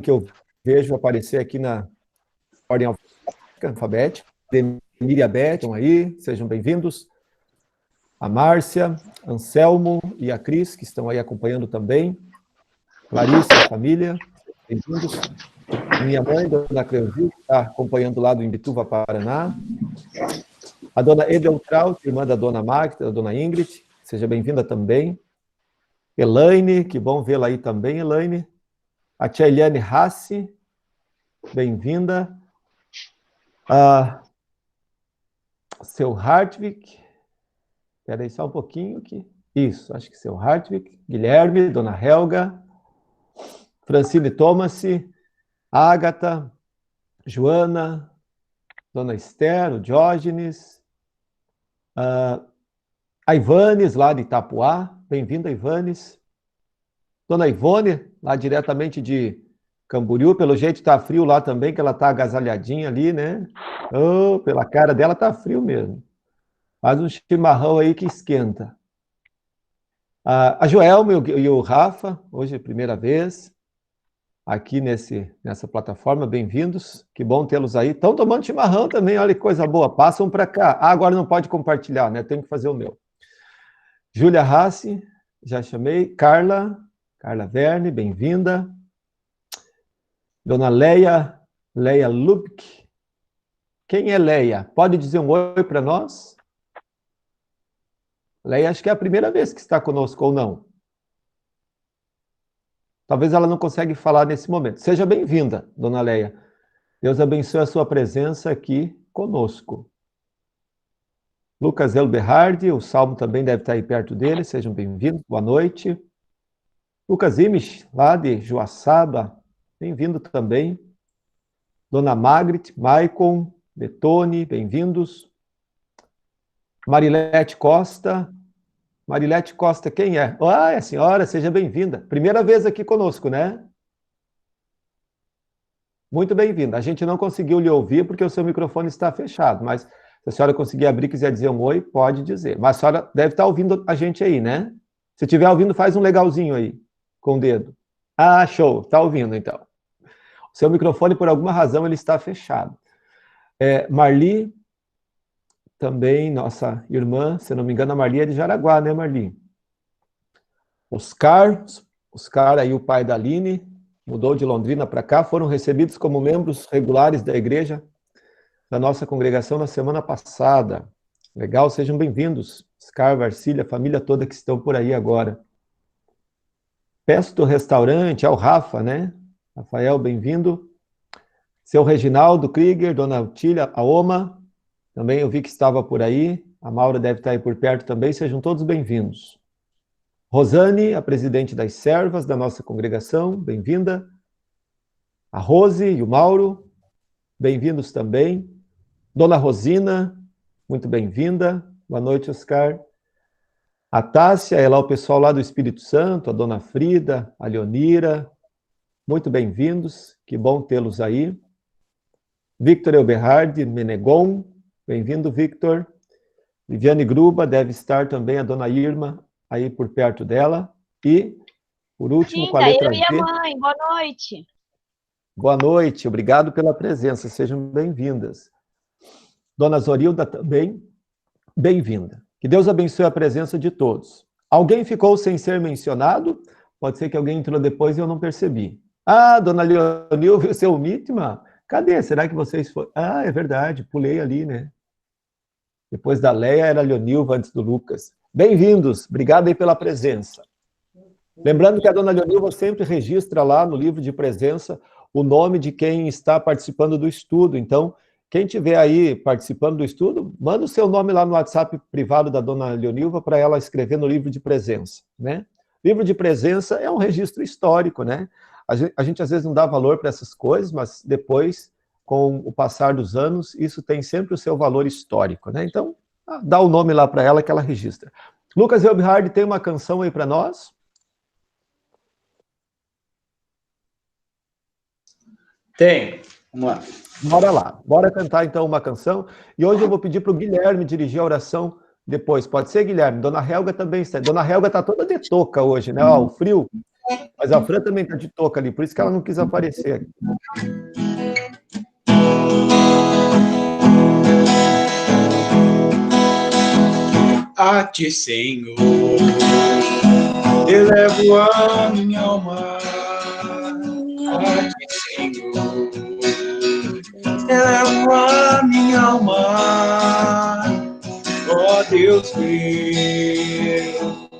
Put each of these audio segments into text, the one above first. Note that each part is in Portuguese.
que eu vejo aparecer aqui na ordem alfabética. Demir e a Beth estão aí, sejam bem-vindos. A Márcia, Anselmo e a Cris, que estão aí acompanhando também. Larissa e a família, bem-vindos. Minha mãe, dona Cleusil, que está acompanhando lá do Imbituva, Paraná. A dona Edeltraut, irmã da dona Magda, da dona Ingrid, seja bem-vinda também. Elaine, que bom vê-la aí também, Elaine. A tia Eliane Rassi, bem-vinda. Seu Hartwig, espera aí só um pouquinho aqui. Isso, acho que seu Hartwig. Guilherme, dona Helga. Francine Thomas, Ágata, Joana, dona Esther, o Diógenes. A Ivanes, lá de Itapuá. Bem-vinda, Ivanes. Dona Ivone, lá diretamente de Camboriú, pelo jeito está frio lá também, que ela está agasalhadinha ali, né? Oh, pela cara dela está frio mesmo. Faz um chimarrão aí que esquenta. A Joelma e o Rafa, hoje é a primeira vez aqui nessa plataforma, bem-vindos. Que bom tê-los aí. Estão tomando chimarrão também, olha que coisa boa. Passam para cá. Agora não pode compartilhar, né? Tenho que fazer o meu. Júlia Rassi, já chamei. Carla Verne, bem-vinda. Dona Leia Lubk. Quem é Leia? Pode dizer um oi para nós? Leia, acho que é a primeira vez que está conosco, ou não? Talvez ela não consiga falar nesse momento. Seja bem-vinda, dona Leia. Deus abençoe a sua presença aqui conosco. Lucas Elberhard, o Salmo também deve estar aí perto dele. Sejam bem-vindos, boa noite. Lucas Imich, lá de Joaçaba, bem-vindo também. Dona Margret, Maicon, Betone, bem-vindos. Marilete Costa. Marilete Costa, quem é? Ah, é a senhora, seja bem-vinda. Primeira vez aqui conosco, né? Muito bem-vinda. A gente não conseguiu lhe ouvir porque o seu microfone está fechado, mas se a senhora conseguir abrir e quiser dizer um oi, pode dizer. Mas a senhora deve estar ouvindo a gente aí, né? Se estiver ouvindo, faz um legalzinho aí, com o dedo. Ah, show, está ouvindo então. O seu microfone, por alguma razão, ele está fechado. Marli, também, nossa irmã, se não me engano, a Marli é de Jaraguá, né, Marli? Oscar aí, o pai da Aline, mudou de Londrina para cá, foram recebidos como membros regulares da igreja, da nossa congregação na semana passada. Legal, sejam bem-vindos. Oscar, Varcília, a família toda que estão por aí agora. Pesto Restaurante, o Rafa, né? Rafael, bem-vindo. Seu Reginaldo Krieger, dona Otília, a Oma, também eu vi que estava por aí. A Maura deve estar aí por perto também. Sejam todos bem-vindos. Rosane, a presidente das servas da nossa congregação, bem-vinda. A Rose e o Mauro, bem-vindos também. Dona Rosina, muito bem-vinda. Boa noite, Oscar. A Tássia, ela é o pessoal lá do Espírito Santo, a Dona Frida, a Leonira, muito bem-vindos, que bom tê-los aí. Victor Elberhard Menegon, bem-vindo, Victor. Viviane Gruba, deve estar também a Dona Irma aí por perto dela. E, por último, com a letra eu e a mãe, boa noite. Boa noite, obrigado pela presença, sejam bem-vindas. Dona Zorilda também, bem-vinda. Que Deus abençoe a presença de todos. Alguém ficou sem ser mencionado? Pode ser que alguém entrou depois e eu não percebi. Ah, Dona Leonil, viu seu Mitma? Cadê? Será que vocês foram? Ah, é verdade, pulei ali, né? Depois da Leia era a Leonilva antes do Lucas. Bem-vindos, obrigado aí pela presença. Lembrando que a Dona Leonilva sempre registra lá no livro de presença o nome de quem está participando do estudo. Então, quem estiver aí participando do estudo, manda o seu nome lá no WhatsApp privado da Dona Leonilva para ela escrever no livro de presença, né? Livro de presença é um registro histórico, né? A gente às vezes não dá valor para essas coisas, mas depois, com o passar dos anos, isso tem sempre o seu valor histórico, né? Então, dá o nome lá para ela que ela registra. Lucas Elbhard tem uma canção aí para nós? Tem, vamos lá. Bora lá, bora cantar então uma canção. E hoje eu vou pedir para o Guilherme dirigir a oração depois. Pode ser, Guilherme? Dona Helga também está. Dona Helga está toda de touca hoje, né? Ó, o frio. Mas a Fran também está de touca ali, por isso que ela não quis aparecer aqui. A ti, Senhor, elevo a minha alma. A ti, Senhor, elevo a minha alma. Ó Deus meu,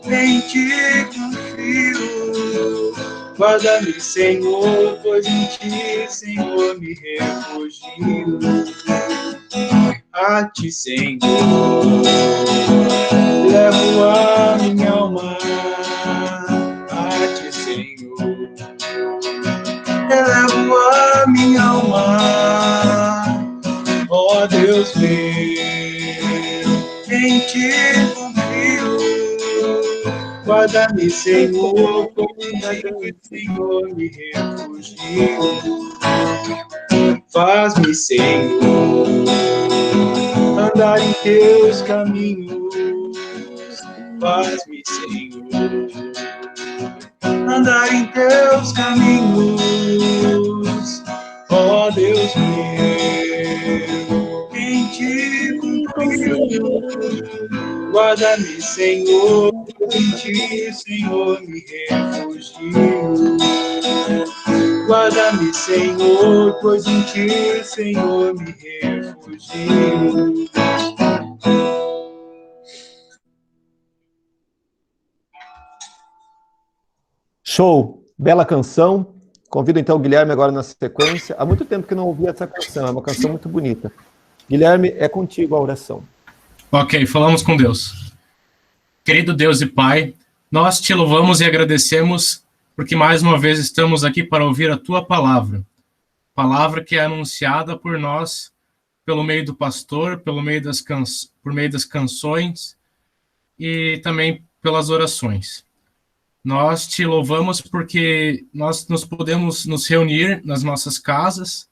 em ti confio. Guarda-me, Senhor, pois em ti, Senhor, me refugio. A ti, Senhor, levo a minha alma. A ti, Senhor, elevo a minha alma. Ó Deus meu, em ti confio. Guarda-me, Senhor, pois em ti, Senhor, me refugio. Faz-me, Senhor, andar em teus caminhos. Faz-me, Senhor, andar em teus caminhos. Ó Deus meu, em ti confio. Guarda-me, Senhor, em ti, Senhor, me refugio. Guarda-me, Senhor, pois em ti, Senhor, me refugio. Show! Bela canção. Convido então o Guilherme agora na sequência. Há muito tempo que não ouvi essa canção, é uma canção muito bonita. Guilherme, é contigo a oração. Ok, falamos com Deus. Querido Deus e Pai, nós te louvamos e agradecemos porque mais uma vez estamos aqui para ouvir a tua palavra. Palavra que é anunciada por nós, pelo meio do pastor, por meio das canções e também pelas orações. Nós te louvamos porque nós podemos nos reunir nas nossas casas.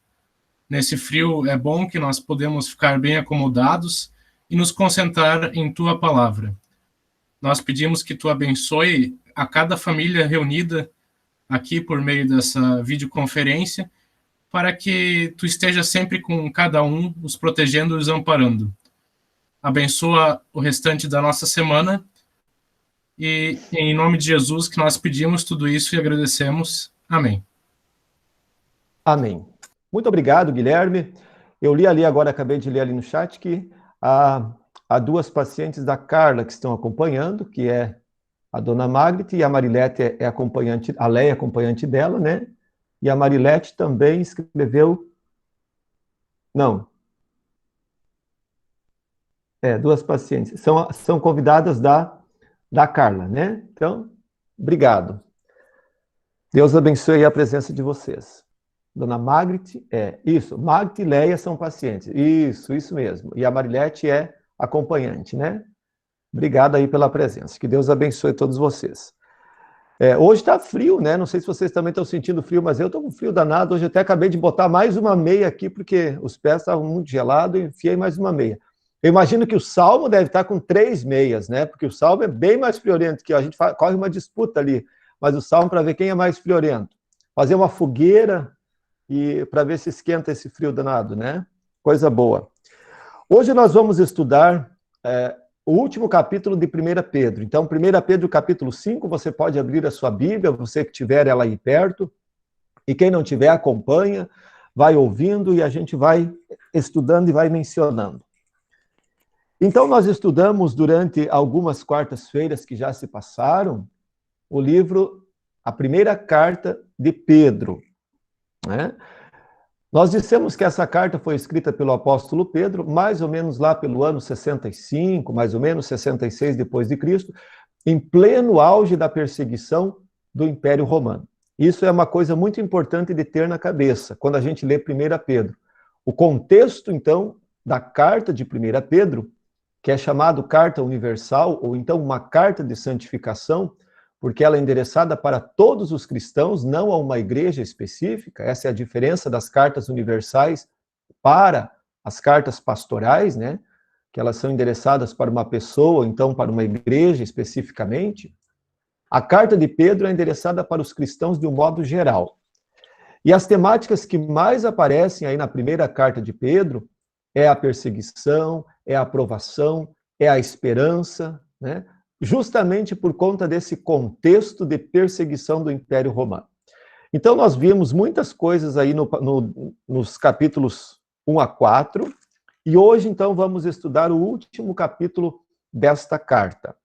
Nesse frio é bom que nós podemos ficar bem acomodados e nos concentrar em tua palavra. Nós pedimos que tu abençoe a cada família reunida aqui por meio dessa videoconferência, para que tu esteja sempre com cada um, os protegendo e os amparando. Abençoa o restante da nossa semana, e em nome de Jesus que nós pedimos tudo isso e agradecemos. Amém. Amém. Muito obrigado, Guilherme. Eu li ali agora, acabei de ler ali no chat, que há duas pacientes da Carla que estão acompanhando, que é a dona Margret, e a Marilete é acompanhante, a Leia é acompanhante dela, né? E a Marilete também escreveu... Não. Duas pacientes. São convidadas da Carla, né? Então, obrigado. Deus abençoe a presença de vocês. Dona Margret, isso. Margret e Leia são pacientes. Isso mesmo. E a Marilete é acompanhante, né? Obrigado aí pela presença. Que Deus abençoe todos vocês. Hoje está frio, né? Não sei se vocês também estão sentindo frio, mas eu estou com frio danado. Hoje eu até acabei de botar mais uma meia aqui, porque os pés estavam muito gelados e enfiei mais uma meia. Eu imagino que o Salmo deve estar com 3 meias, né? Porque o Salmo é bem mais friorento que eu. A gente corre uma disputa ali, mas o Salmo para ver quem é mais friorento. Fazer uma fogueira e para ver se esquenta esse frio danado, né? Coisa boa. Hoje nós vamos estudar o último capítulo de 1 Pedro. Então, 1 Pedro capítulo 5, você pode abrir a sua Bíblia, você que tiver ela aí perto, e quem não tiver, acompanha, vai ouvindo e a gente vai estudando e vai mencionando. Então, nós estudamos durante algumas quartas-feiras que já se passaram, o livro, a primeira carta de Pedro, né? Nós dissemos que essa carta foi escrita pelo apóstolo Pedro, mais ou menos lá pelo ano 65, mais ou menos 66 depois de Cristo, em pleno auge da perseguição do Império Romano. Isso é uma coisa muito importante de ter na cabeça, quando a gente lê 1 Pedro. O contexto, então, da carta de 1 Pedro, que é chamado carta universal, ou então uma carta de santificação, porque ela é endereçada para todos os cristãos, não a uma igreja específica. Essa é a diferença das cartas universais para as cartas pastorais, né? Que elas são endereçadas para uma pessoa, ou então para uma igreja especificamente. A carta de Pedro é endereçada para os cristãos de um modo geral. E as temáticas que mais aparecem aí na primeira carta de Pedro é a perseguição, é a aprovação, é a esperança, né? Justamente por conta desse contexto de perseguição do Império Romano. Então, nós vimos muitas coisas aí nos capítulos 1 a 4, e hoje, então, vamos estudar o último capítulo desta carta.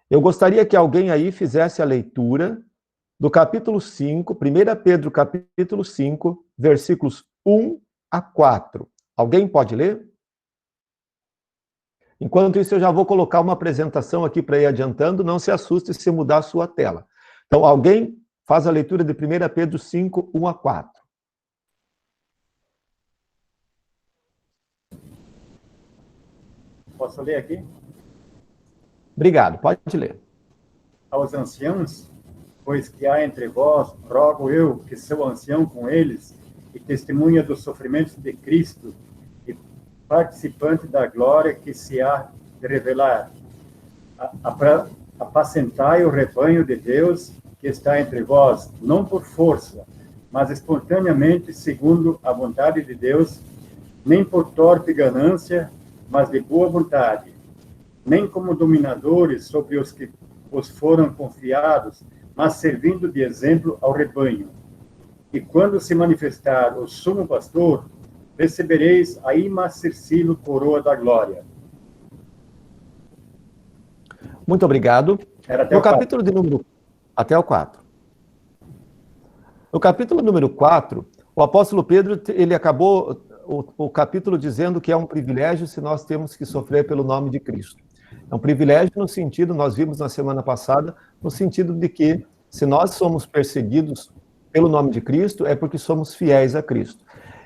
Eu gostaria que alguém aí fizesse a leitura do capítulo 5, 1 Pedro, capítulo 5, versículos 1 a 4. Alguém pode ler? Enquanto isso, eu já vou colocar uma apresentação aqui para ir adiantando, não se assuste se mudar a sua tela. Então, alguém faz a leitura de 1 Pedro 5, 1 a 4. Posso ler aqui? Obrigado, pode ler. Aos anciãos, pois que há entre vós, rogo eu, que sou ancião com eles, e testemunha dos sofrimentos de Cristo, e participante da glória que se há de revelar. Apacentai o rebanho de Deus que está entre vós, não por força, mas espontaneamente, segundo a vontade de Deus, nem por torpe ganância, mas de boa vontade, nem como dominadores sobre os que vos foram confiados, mas servindo de exemplo ao rebanho. E quando se manifestar o sumo pastor, recebereis a imarcessível coroa da glória. Muito obrigado. No capítulo de número... Até o 4. No capítulo número 4, o apóstolo Pedro, ele acabou o capítulo dizendo que é um privilégio se nós temos que sofrer pelo nome de Cristo. É um privilégio no sentido, nós vimos na semana passada, no sentido de que se nós somos perseguidos pelo nome de Cristo, é porque somos fiéis a Cristo.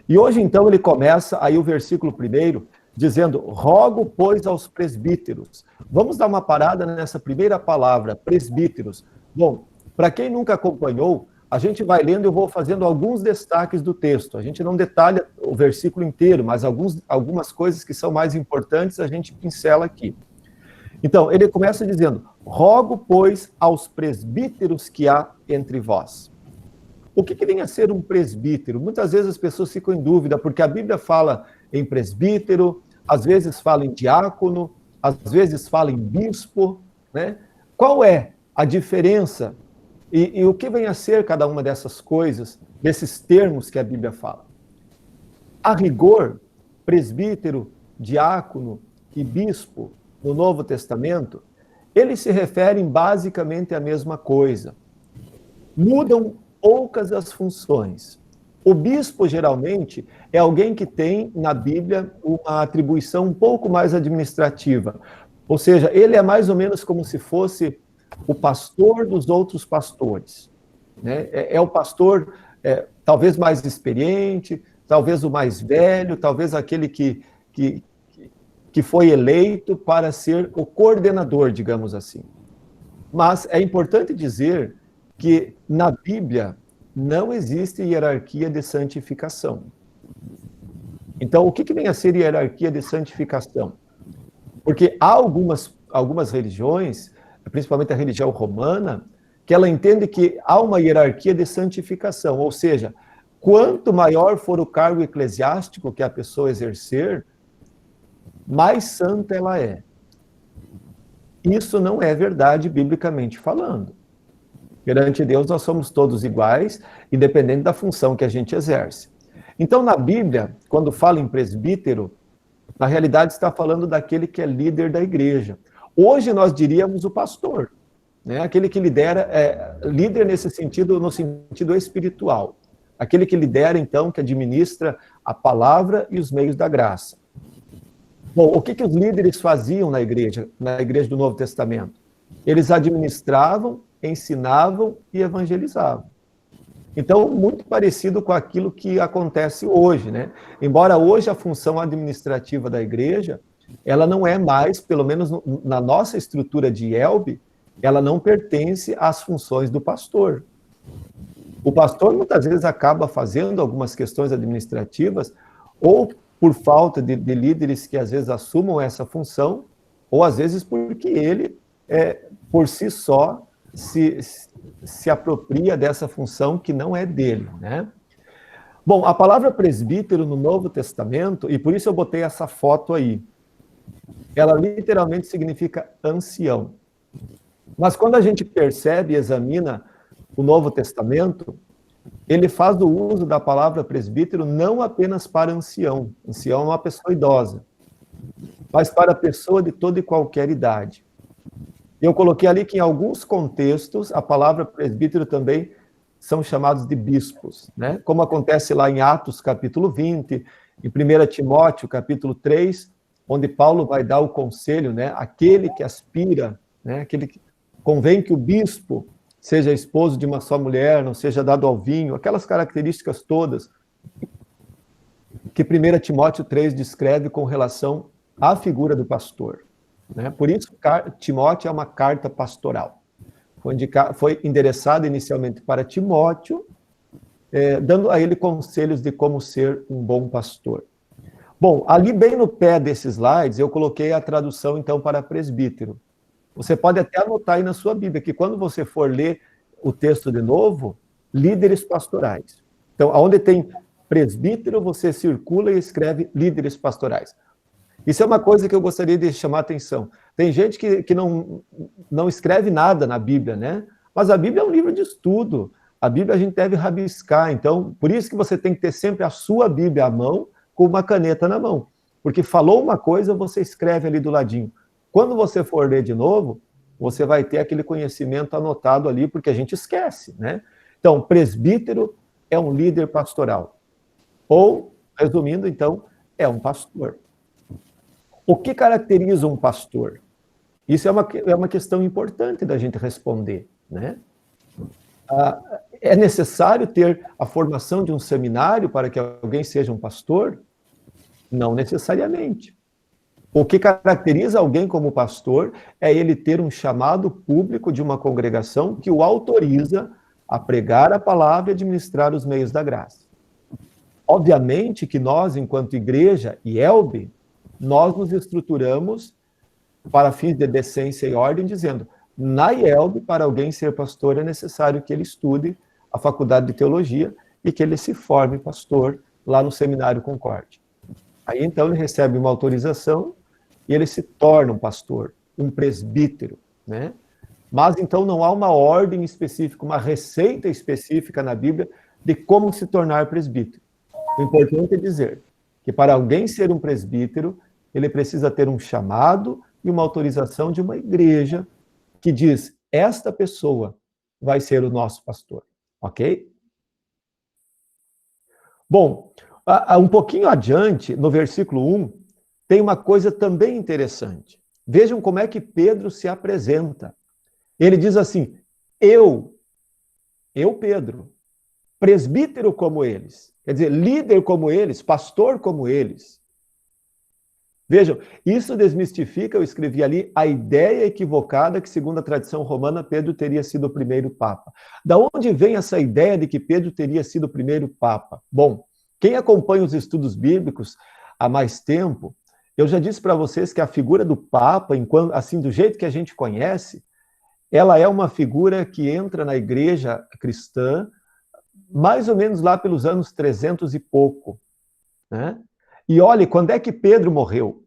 E hoje, então, ele começa aí o versículo 1, dizendo, rogo, pois, aos presbíteros. Vamos dar uma parada nessa primeira palavra, presbíteros. Bom, para quem nunca acompanhou, a gente vai lendo e eu vou fazendo alguns destaques do texto. A gente não detalha o versículo inteiro, mas algumas coisas que são mais importantes a gente pincela aqui. Então, ele começa dizendo, rogo, pois, aos presbíteros que há entre vós. O que vem a ser um presbítero? Muitas vezes as pessoas ficam em dúvida, porque a Bíblia fala em presbítero, às vezes fala em diácono, às vezes fala em bispo, né? Qual é a diferença e o que vem a ser cada uma dessas coisas, desses termos que a Bíblia fala? A rigor, presbítero, diácono e bispo, no Novo Testamento, eles se referem basicamente à mesma coisa. Mudam poucas as funções. O bispo, geralmente, é alguém que tem, na Bíblia, uma atribuição um pouco mais administrativa. Ou seja, ele é mais ou menos como se fosse o pastor dos outros pastores, né? É o pastor, talvez mais experiente, talvez o mais velho, talvez aquele que foi eleito para ser o coordenador, digamos assim. Mas é importante dizer que na Bíblia não existe hierarquia de santificação. Então, o que vem a ser hierarquia de santificação? Porque há algumas religiões, principalmente a religião romana, que ela entende que há uma hierarquia de santificação, ou seja, quanto maior for o cargo eclesiástico que a pessoa exercer, mais santa ela é. Isso não é verdade biblicamente falando. Perante Deus nós somos todos iguais, independente da função que a gente exerce. Então, na Bíblia, quando fala em presbítero, na realidade está falando daquele que é líder da igreja. Hoje nós diríamos o pastor, né? Aquele que lidera, líder nesse sentido, no sentido espiritual. Aquele que lidera, então, que administra a palavra e os meios da graça. Bom, o que os líderes faziam na igreja do Novo Testamento? Eles administravam, ensinavam e evangelizavam. Então, muito parecido com aquilo que acontece hoje, né? Embora hoje a função administrativa da igreja, ela não é mais, pelo menos na nossa estrutura de ELB, ela não pertence às funções do pastor. O pastor muitas vezes acaba fazendo algumas questões administrativas, ou por falta de líderes que às vezes assumam essa função, ou às vezes porque ele, por si só, se apropria dessa função que não é dele, né? Bom, a palavra presbítero no Novo Testamento, e por isso eu botei essa foto aí, ela literalmente significa ancião. Mas quando a gente percebe e examina o Novo Testamento, ele faz o uso da palavra presbítero não apenas para ancião. Ancião é uma pessoa idosa, mas para pessoa de toda e qualquer idade. Eu coloquei ali que em alguns contextos a palavra presbítero também são chamados de bispos, né? Como acontece lá em Atos capítulo 20, em 1 Timóteo capítulo 3, onde Paulo vai dar o conselho, né? Aquele que aspira, né? Aquele que convém que o bispo seja esposo de uma só mulher, não seja dado ao vinho, aquelas características todas que 1 Timóteo 3 descreve com relação à figura do pastor, né? Por isso, Timóteo é uma carta pastoral. Foi endereçada inicialmente para Timóteo, dando a ele conselhos de como ser um bom pastor. Bom, ali bem no pé desses slides, eu coloquei a tradução, então, para presbítero. Você pode até anotar aí na sua Bíblia, que quando você for ler o texto de novo, líderes pastorais. Então, onde tem presbítero, você circula e escreve líderes pastorais. Isso é uma coisa que eu gostaria de chamar a atenção. Tem gente que não escreve nada na Bíblia, né? Mas a Bíblia é um livro de estudo. A Bíblia a gente deve rabiscar. Então, por isso que você tem que ter sempre a sua Bíblia à mão, com uma caneta na mão. Porque falou uma coisa, você escreve ali do ladinho. Quando você for ler de novo, você vai ter aquele conhecimento anotado ali, porque a gente esquece, né? Então, presbítero é um líder pastoral. Ou, resumindo, então, é um pastor. O que caracteriza um pastor? Isso é uma questão importante da gente responder, né? É necessário ter a formação de um seminário para que alguém seja um pastor? Não necessariamente. O que caracteriza alguém como pastor é ele ter um chamado público de uma congregação que o autoriza a pregar a palavra e administrar os meios da graça. Obviamente que nós, enquanto igreja e ELB, nós nos estruturamos para fins de decência e ordem, dizendo, na IELB, para alguém ser pastor, é necessário que ele estude a faculdade de teologia e que ele se forme pastor lá no Seminário Concórdia. Aí, então, ele recebe uma autorização e ele se torna um pastor, um presbítero, né? Mas, então, não há uma ordem específica, uma receita específica na Bíblia de como se tornar presbítero. O importante é dizer que para alguém ser um presbítero, ele precisa ter um chamado e uma autorização de uma igreja que diz, esta pessoa vai ser o nosso pastor, ok? Bom, um pouquinho adiante, no versículo 1, tem uma coisa também interessante. Vejam como é que Pedro se apresenta. Ele diz assim, eu Pedro, presbítero como eles, quer dizer, líder como eles, pastor como eles. Vejam, isso desmistifica, eu escrevi ali, a ideia equivocada que, segundo a tradição romana, Pedro teria sido o primeiro papa. Da onde vem essa ideia de que Pedro teria sido o primeiro papa? Bom, quem acompanha os estudos bíblicos há mais tempo, eu já disse para vocês que a figura do papa, assim, do jeito que a gente conhece, ela é uma figura que entra na igreja cristã mais ou menos lá pelos anos 300 e pouco, né? E olhe, quando é que Pedro morreu?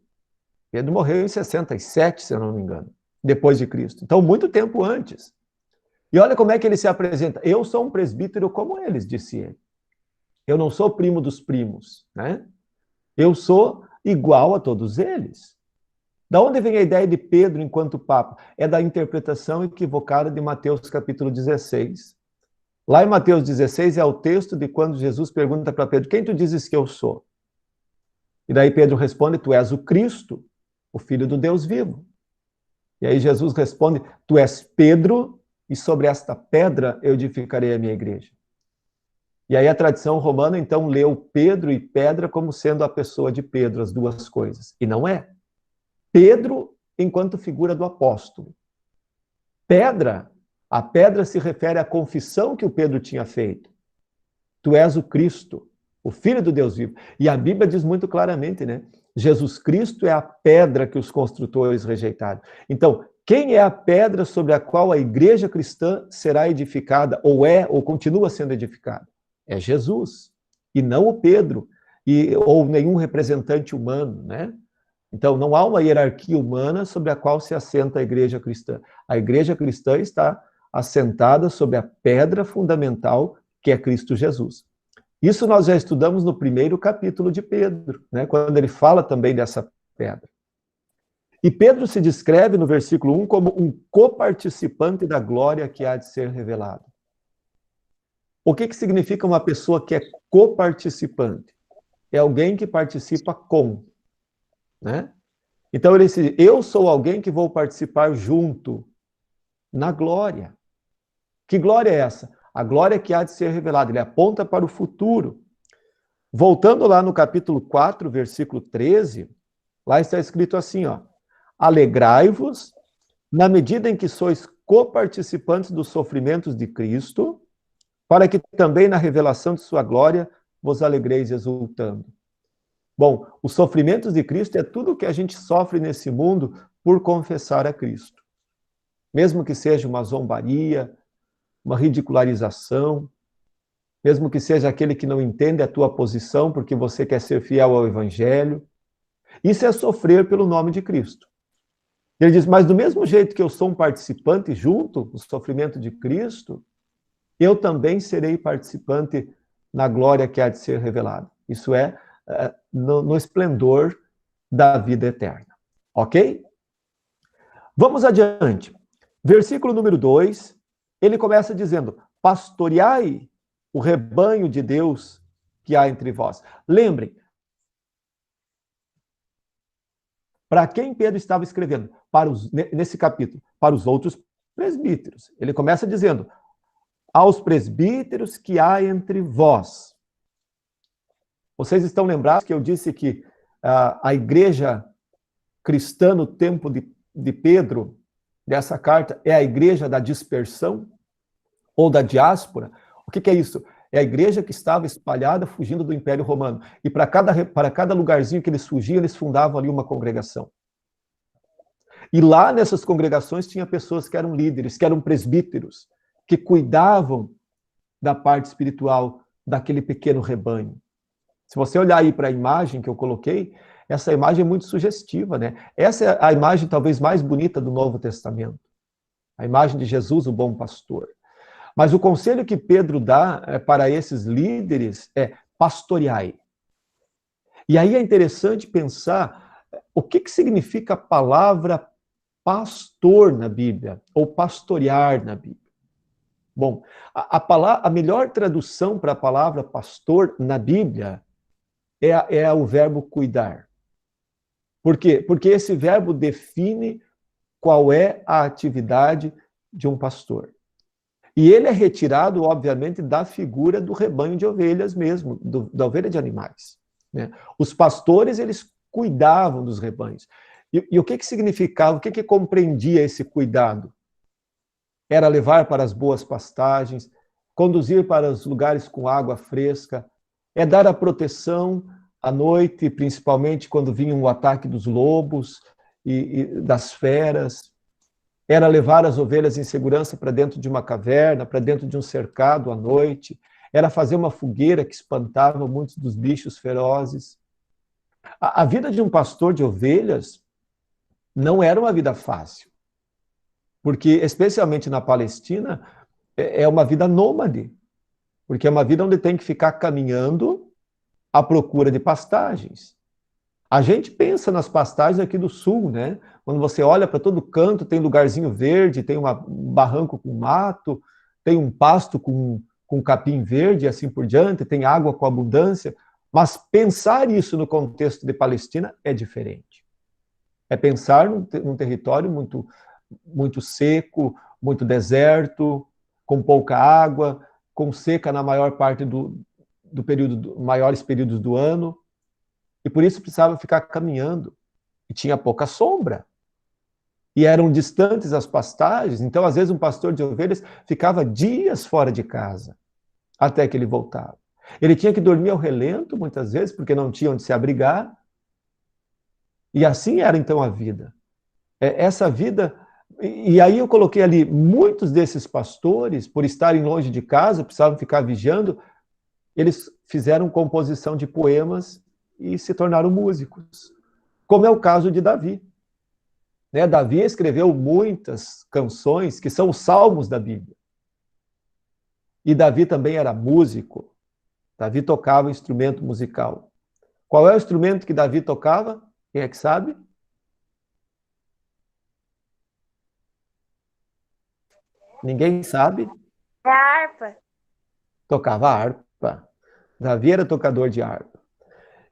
Pedro morreu em 67, se eu não me engano, depois de Cristo. Então, muito tempo antes. E olha como é que ele se apresenta. Eu sou um presbítero como eles, disse ele. Eu não sou primo dos primos, né? Eu sou igual a todos eles. Da onde vem a ideia de Pedro enquanto papa? É da interpretação equivocada de Mateus capítulo 16. Lá em Mateus 16 é o texto de quando Jesus pergunta para Pedro, quem tu dizes que eu sou? E daí Pedro responde, tu és o Cristo, o Filho do Deus vivo. E aí Jesus responde, tu és Pedro, e sobre esta pedra eu edificarei a minha igreja. E aí a tradição romana, então, leu Pedro e pedra como sendo a pessoa de Pedro, as duas coisas. E não é. Pedro, enquanto figura do apóstolo. Pedra, a pedra se refere à confissão que o Pedro tinha feito. Tu és o Cristo, o Filho do Deus vivo. E a Bíblia diz muito claramente, né? Jesus Cristo é a pedra que os construtores rejeitaram. Então, Quem é a pedra sobre a qual a igreja cristã será edificada, ou continua sendo edificada? É Jesus, e não o Pedro, ou nenhum representante humano, né? Então, não há uma hierarquia humana sobre a qual se assenta a igreja cristã. A igreja cristã está assentada sobre a pedra fundamental, que é Cristo Jesus. Isso nós já estudamos no primeiro capítulo de Pedro, né? Quando ele fala também dessa pedra. E Pedro se descreve no versículo 1 como um coparticipante da glória que há de ser revelada. O que significa uma pessoa que é coparticipante? É alguém que participa com, né? Então ele diz, eu sou alguém que vou participar junto na glória. Que glória é essa? A glória que há de ser revelada. Ele aponta para o futuro. Voltando lá no capítulo 4, versículo 13, lá está escrito assim, ó: alegrai-vos na medida em que sois coparticipantes dos sofrimentos de Cristo, para que também na revelação de sua glória vos alegreis exultando. Bom, os sofrimentos de Cristo é tudo o que a gente sofre nesse mundo por confessar a Cristo. Mesmo que seja uma zombaria, uma ridicularização, mesmo que seja aquele que não entende a tua posição porque você quer ser fiel ao Evangelho. Isso é sofrer pelo nome de Cristo. Ele diz, mas do mesmo jeito que eu sou um participante junto do sofrimento de Cristo, eu também serei participante na glória que há de ser revelada. Isso é, no esplendor da vida eterna. Ok? Vamos adiante. Versículo número 2, ele começa dizendo, pastoreai o rebanho de Deus que há entre vós. Lembrem, para quem Pedro estava escrevendo? Nesse capítulo, para os outros presbíteros. Ele começa dizendo, aos presbíteros que há entre vós. Vocês estão lembrados que eu disse que a igreja cristã no tempo de Pedro, dessa carta, é a igreja da dispersão ou da diáspora? O que é isso? É a igreja que estava espalhada, fugindo do Império Romano. E para cada lugarzinho que eles fugiam, eles fundavam ali uma congregação. E lá nessas congregações tinha pessoas que eram líderes, que eram presbíteros, que cuidavam da parte espiritual daquele pequeno rebanho. Se você olhar aí para a imagem que eu coloquei, essa imagem é muito sugestiva, né? Essa é a imagem talvez mais bonita do Novo Testamento. A imagem de Jesus, o bom pastor. Mas o conselho que Pedro dá para esses líderes é pastoreai. E aí é interessante pensar o que significa a palavra pastor na Bíblia, ou pastorear na Bíblia. Bom, a melhor tradução para a palavra pastor na Bíblia é o verbo cuidar. Por quê? Porque esse verbo define qual é a atividade de um pastor. E ele é retirado, obviamente, da figura do rebanho de ovelhas mesmo, da ovelha de animais, né? Os pastores, eles cuidavam dos rebanhos. E o que significava, o que compreendia esse cuidado? Era levar para as boas pastagens, conduzir para os lugares com água fresca, é dar a proteção à noite, principalmente quando vinha o ataque dos lobos e das feras. Era levar as ovelhas em segurança para dentro de uma caverna, para dentro de um cercado à noite. Era fazer uma fogueira que espantava muitos dos bichos ferozes. A vida de um pastor de ovelhas não era uma vida fácil. Porque, especialmente na Palestina, é uma vida nômade. Porque é uma vida onde tem que ficar caminhando à procura de pastagens. A gente pensa nas pastagens aqui do sul, né? Quando você olha para todo canto, tem lugarzinho verde, tem um barranco com mato, tem um pasto com capim verde e assim por diante, tem água com abundância. Mas pensar isso no contexto de Palestina é diferente. É pensar num território muito seco, muito deserto, com pouca água, com seca na maior parte do período, maiores períodos do ano. E por isso precisava ficar caminhando. E tinha pouca sombra. E eram distantes as pastagens. Então, às vezes, um pastor de ovelhas ficava dias fora de casa, até que ele voltava. Ele tinha que dormir ao relento, muitas vezes, porque não tinha onde se abrigar. E assim era, então, a vida. Essa vida E aí eu coloquei ali, muitos desses pastores, por estarem longe de casa, precisavam ficar vigiando, eles fizeram composição de poemas e se tornaram músicos. Como é o caso de Davi. Né? Davi escreveu muitas canções que são os salmos da Bíblia. E Davi também era músico. Davi tocava instrumento musical. Qual é o instrumento que Davi tocava? Quem é que sabe? Ninguém sabe? É a harpa. Tocava harpa. Davi era tocador de harpa.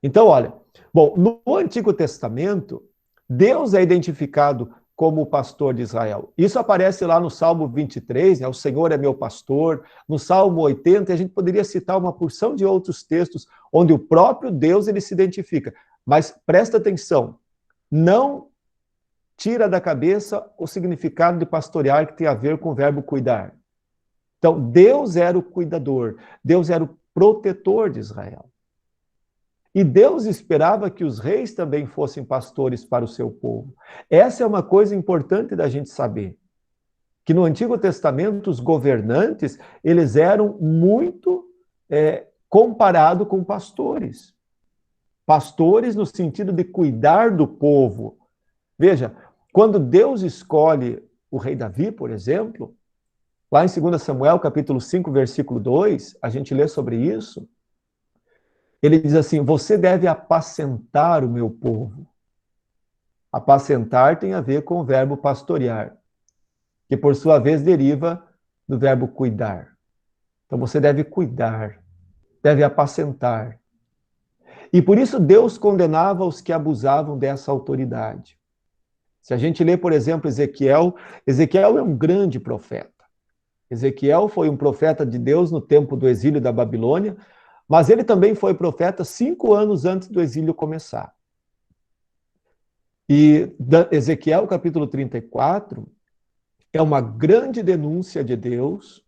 Então, olha, bom, no Antigo Testamento, Deus é identificado como o pastor de Israel. Isso aparece lá no Salmo 23, né? O Senhor é meu pastor. No Salmo 80, a gente poderia citar uma porção de outros textos onde o próprio Deus ele se identifica. Mas presta atenção, não tira da cabeça o significado de pastorear que tem a ver com o verbo cuidar. Então, Deus era o cuidador, Deus era o protetor de Israel. E Deus esperava que os reis também fossem pastores para o seu povo. Essa é uma coisa importante da gente saber. Que no Antigo Testamento, os governantes, eles eram muito comparados com pastores. Pastores no sentido de cuidar do povo. Veja, quando Deus escolhe o rei Davi, por exemplo, lá em 2 Samuel, capítulo 5, versículo 2, a gente lê sobre isso. Ele diz assim, você deve apacentar o meu povo. Apacentar tem a ver com o verbo pastorear, que por sua vez deriva do verbo cuidar. Então você deve cuidar, deve apacentar. E por isso Deus condenava os que abusavam dessa autoridade. Se a gente lê, por exemplo, Ezequiel é um grande profeta. Ezequiel foi um profeta de Deus no tempo do exílio da Babilônia, mas ele também foi profeta 5 anos antes do exílio começar. E Ezequiel, capítulo 34, é uma grande denúncia de Deus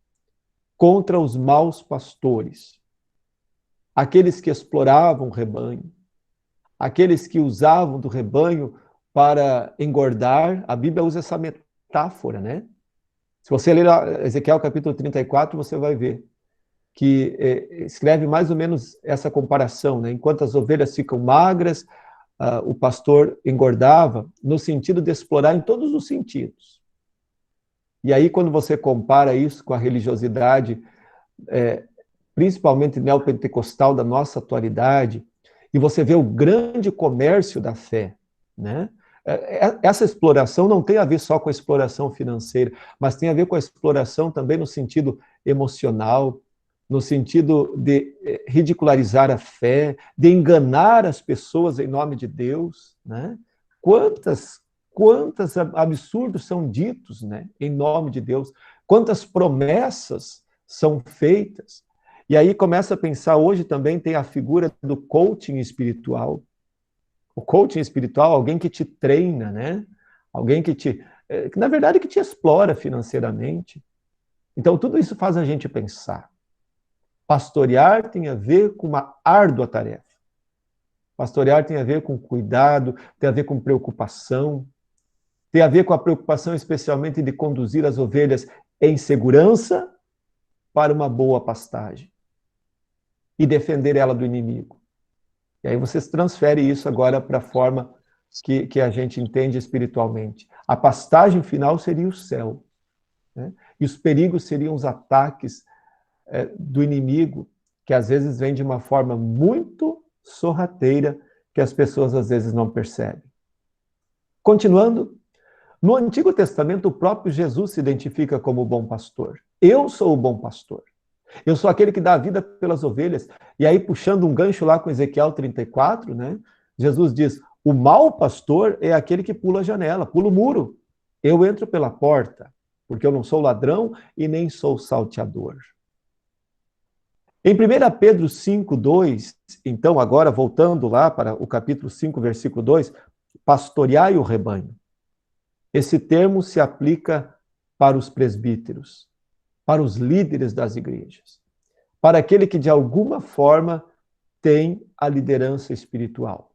contra os maus pastores. Aqueles que exploravam o rebanho, aqueles que usavam do rebanho para engordar. A Bíblia usa essa metáfora, né? Se você ler Ezequiel, capítulo 34, você vai ver que escreve mais ou menos essa comparação, né? Enquanto as ovelhas ficam magras, o pastor engordava, no sentido de explorar em todos os sentidos. E aí, quando você compara isso com a religiosidade, principalmente neopentecostal da nossa atualidade, e você vê o grande comércio da fé, né? Essa exploração não tem a ver só com a exploração financeira, mas tem a ver com a exploração também no sentido emocional, no sentido de ridicularizar a fé, de enganar as pessoas em nome de Deus, né? Quantos absurdos são ditos, né, em nome de Deus, quantas promessas são feitas. E aí começa a pensar, hoje também tem a figura do coaching espiritual. O coaching espiritual, alguém que te treina, né? Alguém que na verdade, que te explora financeiramente. Então, tudo isso faz a gente pensar. Pastorear tem a ver com uma árdua tarefa. Pastorear tem a ver com cuidado, tem a ver com preocupação, tem a ver com a preocupação especialmente de conduzir as ovelhas em segurança para uma boa pastagem e defender ela do inimigo. E aí vocês transferem isso agora para a forma que a gente entende espiritualmente. A pastagem final seria o céu, né? E os perigos seriam os ataques do inimigo, que às vezes vem de uma forma muito sorrateira, que as pessoas às vezes não percebem. Continuando, no Antigo Testamento, o próprio Jesus se identifica como o bom pastor. Eu sou o bom pastor. Eu sou aquele que dá a vida pelas ovelhas. E aí, puxando um gancho lá com Ezequiel 34, né? Jesus diz, o mau pastor é aquele que pula a janela, pula o muro. Eu entro pela porta, porque eu não sou ladrão e nem sou salteador. Em 1 Pedro 5:2, então agora voltando lá para o capítulo 5, versículo 2, pastoreai o rebanho. Esse termo se aplica para os presbíteros, para os líderes das igrejas, para aquele que de alguma forma tem a liderança espiritual.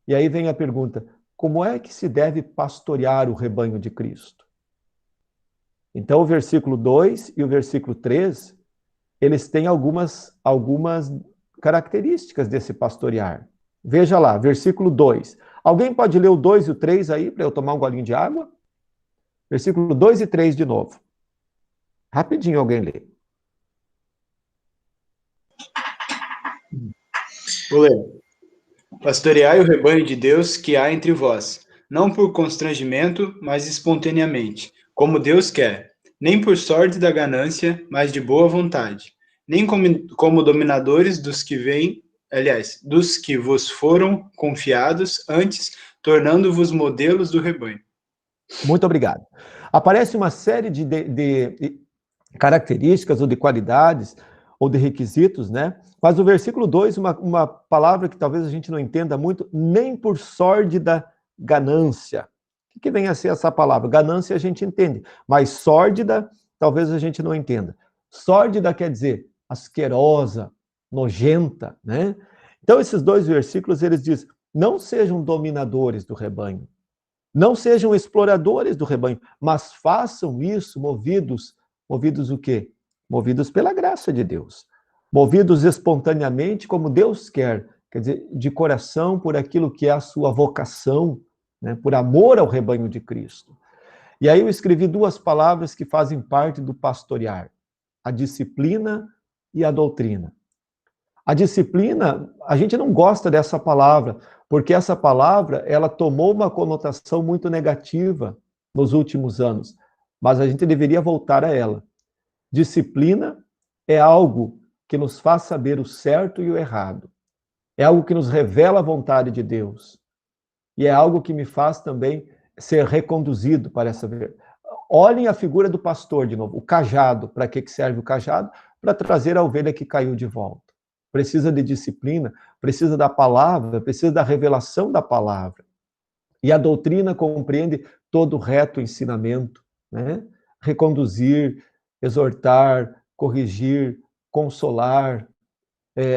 E aí vem a pergunta, como é que se deve pastorear o rebanho de Cristo. Então, o versículo 2 e o versículo 3, eles têm algumas características desse pastorear. Veja lá, versículo 2. Alguém pode ler o 2 e o 3 aí, para eu tomar um golinho de água? Versículo 2 e 3 de novo. Rapidinho alguém lê. Vou ler. Pastoreai o rebanho de Deus que há entre vós, não por constrangimento, mas espontaneamente, como Deus quer, nem por sorte da ganância, mas de boa vontade, nem como dominadores dos que vêm, aliás, dos que vos foram confiados, antes tornando-vos modelos do rebanho. Muito obrigado. Aparece uma série de características ou de qualidades ou de requisitos, né? Mas o versículo 2, uma palavra que talvez a gente não entenda muito, nem por sórdida ganância. O que vem a ser essa palavra? Ganância a gente entende, mas sórdida talvez a gente não entenda. Sórdida quer dizer asquerosa, nojenta, né? Então esses dois versículos, eles dizem, não sejam dominadores do rebanho, não sejam exploradores do rebanho, mas façam isso movidos o quê? Movidos pela graça de Deus. Movidos espontaneamente como Deus quer, quer dizer, de coração por aquilo que é a sua vocação, né, por amor ao rebanho de Cristo. E aí eu escrevi duas palavras que fazem parte do pastorear, a disciplina e a doutrina. A disciplina, a gente não gosta dessa palavra, porque essa palavra, ela tomou uma conotação muito negativa nos últimos anos, mas a gente deveria voltar a ela. Disciplina é algo que nos faz saber o certo e o errado. É algo que nos revela a vontade de Deus. E é algo que me faz também ser reconduzido para essa verdade. Olhem a figura do pastor de novo, o cajado. Para que serve o cajado? Para trazer a ovelha que caiu de volta. Precisa de disciplina, precisa da palavra, precisa da revelação da palavra. E a doutrina compreende todo o reto ensinamento, né? Reconduzir, exortar, corrigir, consolar,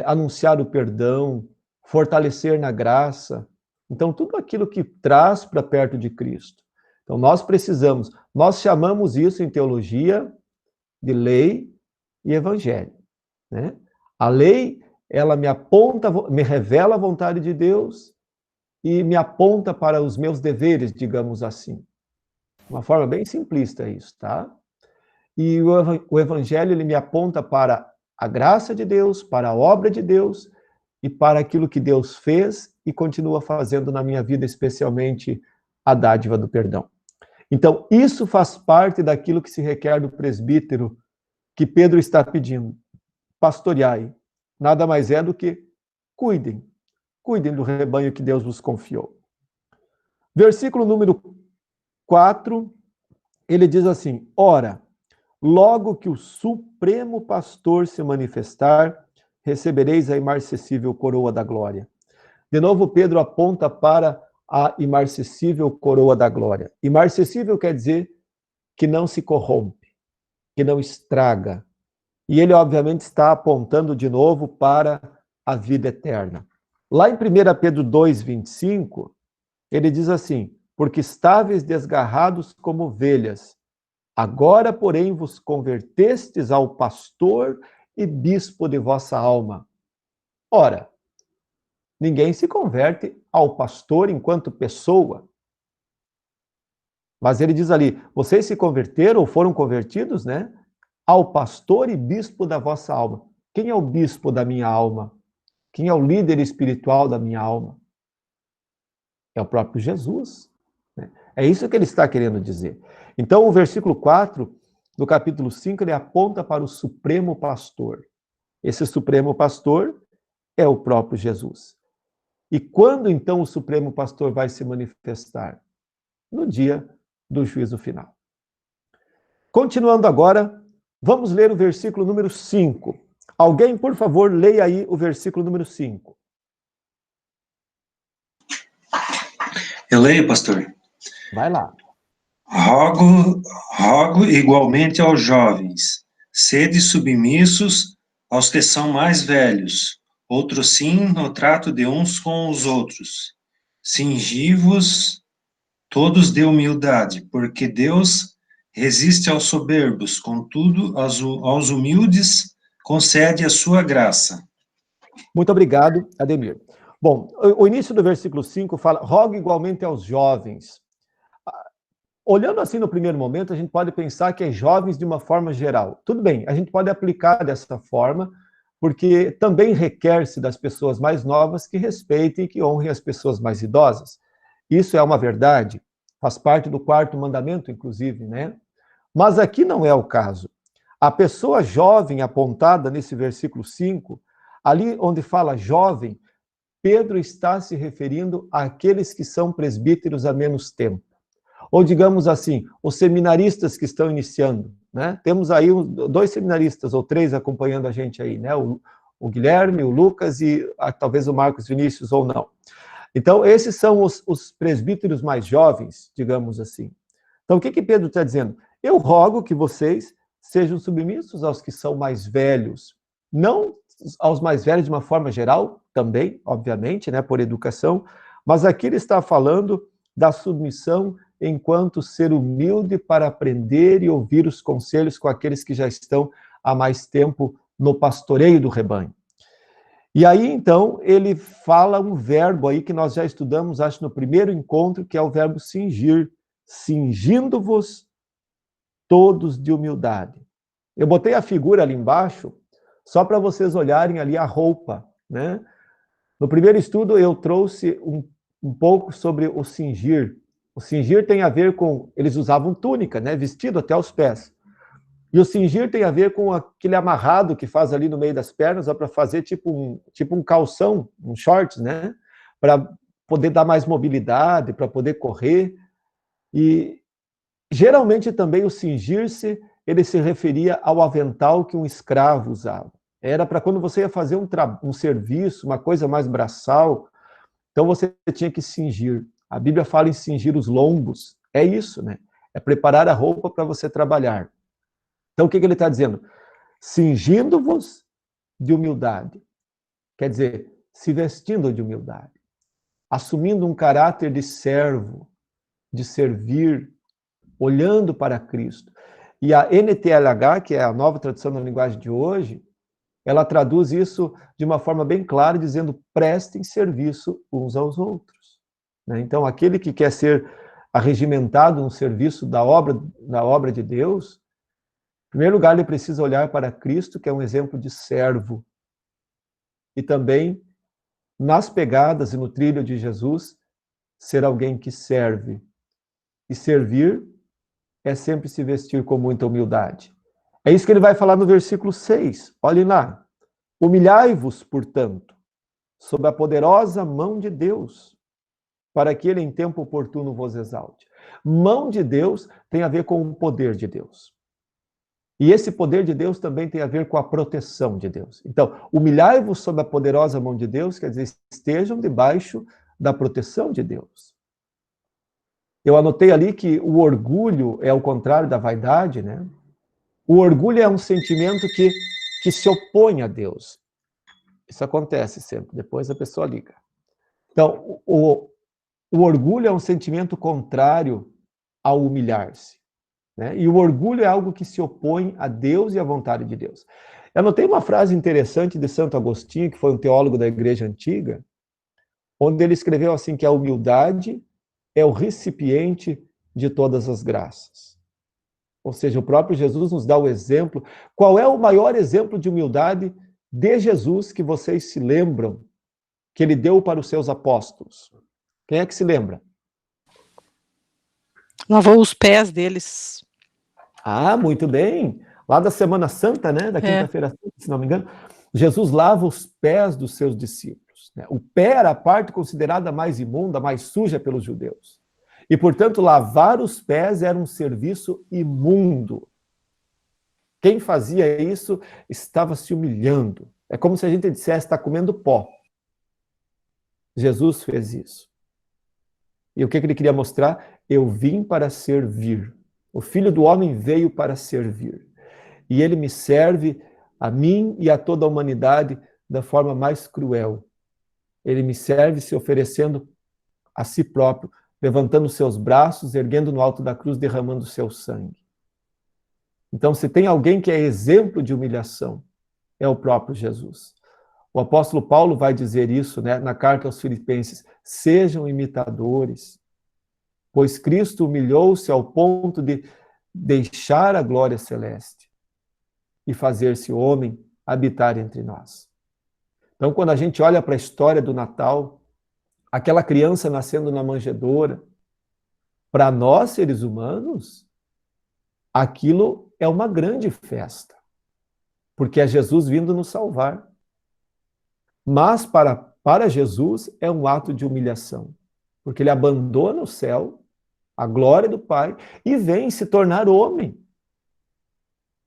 anunciar o perdão, fortalecer na graça. Então, tudo aquilo que traz para perto de Cristo. Então, nós chamamos isso em teologia de lei e evangelho, né? A lei, ela me aponta, me revela a vontade de Deus e me aponta para os meus deveres, digamos assim. Uma forma bem simplista isso, tá? E o evangelho, ele me aponta para a graça de Deus, para a obra de Deus e para aquilo que Deus fez e continua fazendo na minha vida, especialmente a dádiva do perdão. Então, isso faz parte daquilo que se requer do presbítero que Pedro está pedindo. Pastoreai. Nada mais é do que cuidem do rebanho que Deus vos confiou. Versículo número 4, ele diz assim, ora, logo que o supremo pastor se manifestar, recebereis a imarcessível coroa da glória. De novo, Pedro aponta para a imarcessível coroa da glória. Imarcessível quer dizer que não se corrompe, que não estraga. E ele, obviamente, está apontando de novo para a vida eterna. Lá em 1 Pedro 2,25, ele diz assim, porque estáveis desgarrados como ovelhas, agora, porém, vos convertestes ao pastor e bispo de vossa alma. Ora, ninguém se converte ao pastor enquanto pessoa. Mas ele diz ali, vocês se converteram ou foram convertidos, né? Ao pastor e bispo da vossa alma. Quem é o bispo da minha alma? Quem é o líder espiritual da minha alma? É o próprio Jesus. Né? É isso que ele está querendo dizer. Então, o versículo 4 do capítulo 5, ele aponta para o supremo pastor. Esse supremo pastor é o próprio Jesus. E quando, então, o supremo pastor vai se manifestar? No dia do juízo final. Continuando agora, vamos ler o versículo número 5. Alguém, por favor, leia aí o versículo número 5. Eu leio, pastor. Vai lá. Rogo igualmente aos jovens, sede submissos aos que são mais velhos, outros sim no trato de uns com os outros. cingi-vos todos de humildade, porque Deus resiste aos soberbos, contudo, aos humildes concede a sua graça. Muito obrigado, Ademir. Bom, o início do versículo 5 fala, rogue igualmente aos jovens. Olhando assim no primeiro momento, a gente pode pensar que é jovens de uma forma geral. Tudo bem, a gente pode aplicar dessa forma, porque também requer-se das pessoas mais novas que respeitem e que honrem as pessoas mais idosas. Isso é uma verdade, faz parte do 4º mandamento, inclusive, né? Mas aqui não é o caso. A pessoa jovem apontada nesse versículo 5, ali onde fala jovem, Pedro está se referindo àqueles que são presbíteros há menos tempo. Ou, digamos assim, os seminaristas que estão iniciando, né? Temos aí 2 seminaristas, ou 3 acompanhando a gente aí, né? O Guilherme, o Lucas e talvez o Marcos Vinícius, ou não. Então, esses são os presbíteros mais jovens, digamos assim. Então, o que Pedro está dizendo? Eu rogo que vocês sejam submissos aos que são mais velhos, não aos mais velhos de uma forma geral, também, obviamente, né, por educação, mas aqui ele está falando da submissão enquanto ser humilde para aprender e ouvir os conselhos com aqueles que já estão há mais tempo no pastoreio do rebanho. E aí, então, ele fala um verbo aí que nós já estudamos, acho, no primeiro encontro, que é o verbo cingir, cingindo-vos todos de humildade. Eu botei a figura ali embaixo, só para vocês olharem ali a roupa, né? No primeiro estudo, eu trouxe um pouco sobre o cingir. O cingir tem a ver com... Eles usavam túnica, né? Vestido até os pés. E o cingir tem a ver com aquele amarrado que faz ali no meio das pernas, para fazer tipo um calção, um shorts, né? Para poder dar mais mobilidade, para poder correr. E geralmente também o cingir-se, ele se referia ao avental que um escravo usava. Era para quando você ia fazer um serviço, uma coisa mais braçal, então você tinha que cingir. A Bíblia fala em cingir os lombos. É isso, né? É preparar a roupa para você trabalhar. Então, o que ele está dizendo? Cingindo-vos de humildade. Quer dizer, se vestindo de humildade. Assumindo um caráter de servo, de servir, olhando para Cristo. E a NTLH, que é a nova tradução da linguagem de hoje, ela traduz isso de uma forma bem clara, dizendo, prestem serviço uns aos outros. Então, aquele que quer ser arregimentado no serviço da obra de Deus, em primeiro lugar, ele precisa olhar para Cristo, que é um exemplo de servo. E também, nas pegadas e no trilho de Jesus, ser alguém que serve. E servir é sempre se vestir com muita humildade. É isso que ele vai falar no versículo 6. Olhem lá. Humilhai-vos, portanto, sob a poderosa mão de Deus, para que ele em tempo oportuno vos exalte. Mão de Deus tem a ver com o poder de Deus. E esse poder de Deus também tem a ver com a proteção de Deus. Então, humilhai-vos sob a poderosa mão de Deus, quer dizer, estejam debaixo da proteção de Deus. Eu anotei ali que o orgulho é o contrário da vaidade, né? O orgulho é um sentimento que se opõe a Deus. Isso acontece sempre, depois a pessoa liga. Então, o orgulho é um sentimento contrário ao humilhar-se. Né? E o orgulho é algo que se opõe a Deus e à vontade de Deus. Eu anotei uma frase interessante de Santo Agostinho, que foi um teólogo da Igreja Antiga, onde ele escreveu assim, que a humildade é o recipiente de todas as graças. Ou seja, o próprio Jesus nos dá o exemplo. Qual é o maior exemplo de humildade de Jesus que vocês se lembram que ele deu para os seus apóstolos? Quem é que se lembra? Lavou os pés deles. Ah, muito bem. Lá da Semana Santa, né? Da Quinta-feira Santa, se não me engano, Jesus lava os pés dos seus discípulos. Né? O pé era a parte considerada mais imunda, mais suja pelos judeus. E, portanto, lavar os pés era um serviço imundo. Quem fazia isso estava se humilhando. É como se a gente dissesse, está comendo pó. Jesus fez isso. E o que ele queria mostrar? Eu vim para servir. O Filho do Homem veio para servir. E ele me serve a mim e a toda a humanidade da forma mais cruel. Ele me serve se oferecendo a si próprio, levantando seus braços, erguendo no alto da cruz, derramando seu sangue. Então, se tem alguém que é exemplo de humilhação, é o próprio Jesus. O apóstolo Paulo vai dizer isso, né, na carta aos Filipenses: sejam imitadores, pois Cristo humilhou-se ao ponto de deixar a glória celeste e fazer-se homem, habitar entre nós. Então, quando a gente olha para a história do Natal, aquela criança nascendo na manjedoura, para nós, seres humanos, aquilo é uma grande festa, porque é Jesus vindo nos salvar. Mas para Jesus é um ato de humilhação, porque ele abandona o céu, a glória do Pai, e vem se tornar homem,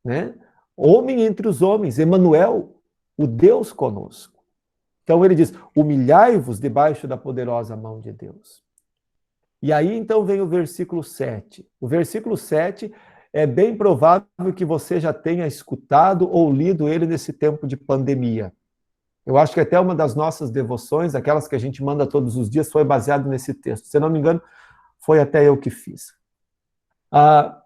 né? Homem entre os homens, Emanuel, o Deus conosco. Então ele diz: humilhai-vos debaixo da poderosa mão de Deus. E aí então vem o versículo 7. O versículo 7 é bem provável que você já tenha escutado ou lido ele nesse tempo de pandemia. Eu acho que até uma das nossas devoções, aquelas que a gente manda todos os dias, foi baseado nesse texto. Se eu não me engano, foi até eu que fiz. 1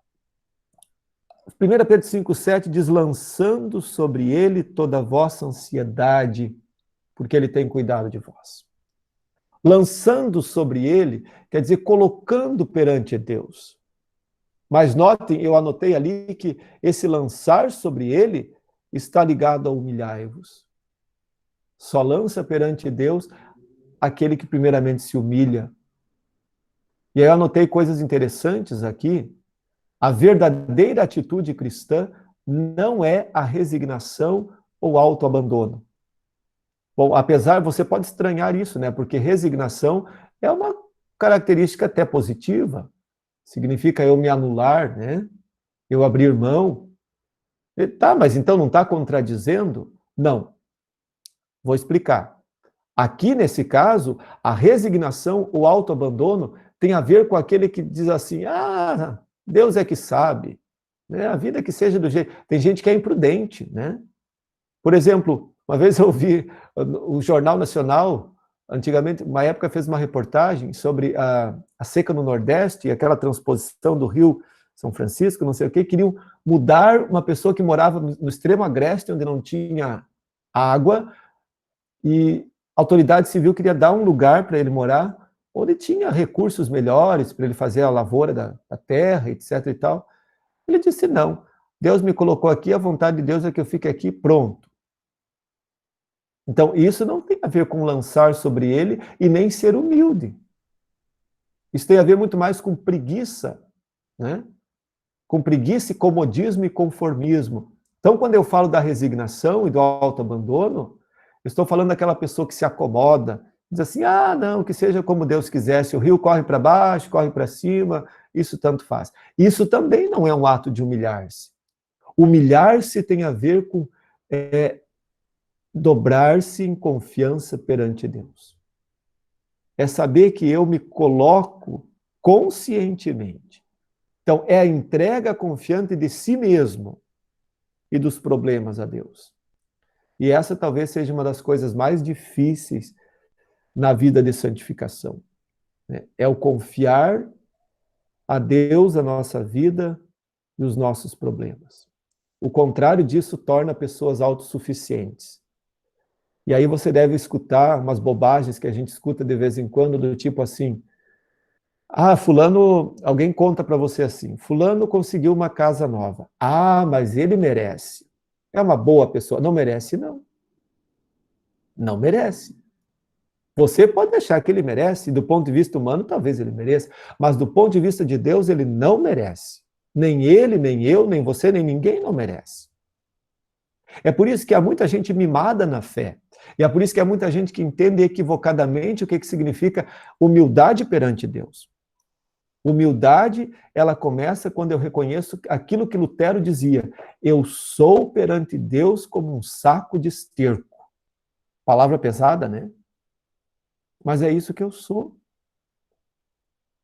Pedro 5,7 diz: lançando sobre ele toda a vossa ansiedade, porque ele tem cuidado de vós. Lançando sobre ele, quer dizer, colocando perante Deus. Mas notem, eu anotei ali que esse lançar sobre ele está ligado a humilhai-vos. Só lança perante Deus aquele que primeiramente se humilha. E aí eu anotei coisas interessantes aqui. A verdadeira atitude cristã não é a resignação ou autoabandono. Bom, apesar, você pode estranhar isso, né? Porque resignação é uma característica até positiva. Significa eu me anular, né? Eu abrir mão. E, tá, mas então não está contradizendo? Não. Vou explicar. Aqui, nesse caso, a resignação, o autoabandono, tem a ver com aquele que diz assim: ah, Deus é que sabe, né? A vida que seja do jeito... Tem gente que é imprudente, né? Por exemplo, uma vez eu vi o Jornal Nacional, antigamente, uma época fez uma reportagem sobre a seca no Nordeste e aquela transposição do Rio São Francisco, não sei o quê, queriam mudar uma pessoa que morava no extremo agreste, onde não tinha água, e a autoridade civil queria dar um lugar para ele morar, onde tinha recursos melhores para ele fazer a lavoura da terra, etc. e tal. Ele disse: não, Deus me colocou aqui, a vontade de Deus é que eu fique aqui, pronto. Então, isso não tem a ver com lançar sobre ele e nem ser humilde. Isso tem a ver muito mais com preguiça, né? Com preguiça, comodismo e conformismo. Então, quando eu falo da resignação e do autoabandono, eu estou falando daquela pessoa que se acomoda, diz assim: ah, não, que seja como Deus quiser, se o rio corre para baixo, corre para cima, isso tanto faz. Isso também não é um ato de humilhar-se. Humilhar-se tem a ver com dobrar-se em confiança perante Deus. É saber que eu me coloco conscientemente. Então, é a entrega confiante de si mesmo e dos problemas a Deus. E essa talvez seja uma das coisas mais difíceis na vida de santificação, né? É o confiar a Deus a nossa vida e os nossos problemas. O contrário disso torna pessoas autossuficientes. E aí você deve escutar umas bobagens que a gente escuta de vez em quando, do tipo assim: ah, fulano, alguém conta para você assim, fulano conseguiu uma casa nova. Ah, mas ele merece. É uma boa pessoa. Não merece, não. Não merece. Você pode achar que ele merece, do ponto de vista humano, talvez ele mereça, mas do ponto de vista de Deus, ele não merece. Nem ele, nem eu, nem você, nem ninguém não merece. É por isso que há muita gente mimada na fé. E é por isso que há muita gente que entende equivocadamente o que significa humildade perante Deus. Humildade, ela começa quando eu reconheço aquilo que Lutero dizia: eu sou perante Deus como um saco de esterco. Palavra pesada, né? Mas é isso que eu sou.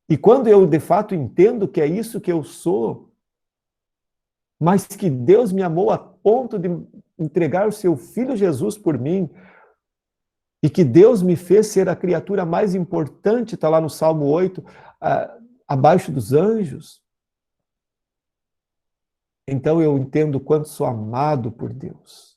E quando eu, de fato, entendo que é isso que eu sou, mas que Deus me amou a ponto de entregar o seu Filho Jesus por mim, e que Deus me fez ser a criatura mais importante, está lá no Salmo 8, abaixo dos anjos. Então eu entendo o quanto sou amado por Deus.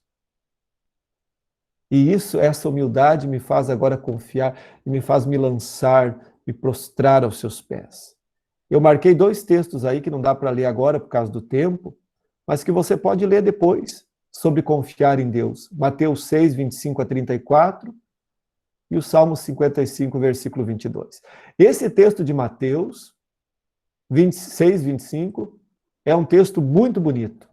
E essa humildade me faz agora confiar e me faz me lançar, me prostrar aos seus pés. Eu marquei 2 textos aí que não dá para ler agora por causa do tempo, mas que você pode ler depois, sobre confiar em Deus. Mateus 6, 25 a 34 e o Salmo 55, versículo 22. Esse texto de Mateus 26, 25 é um texto muito bonito,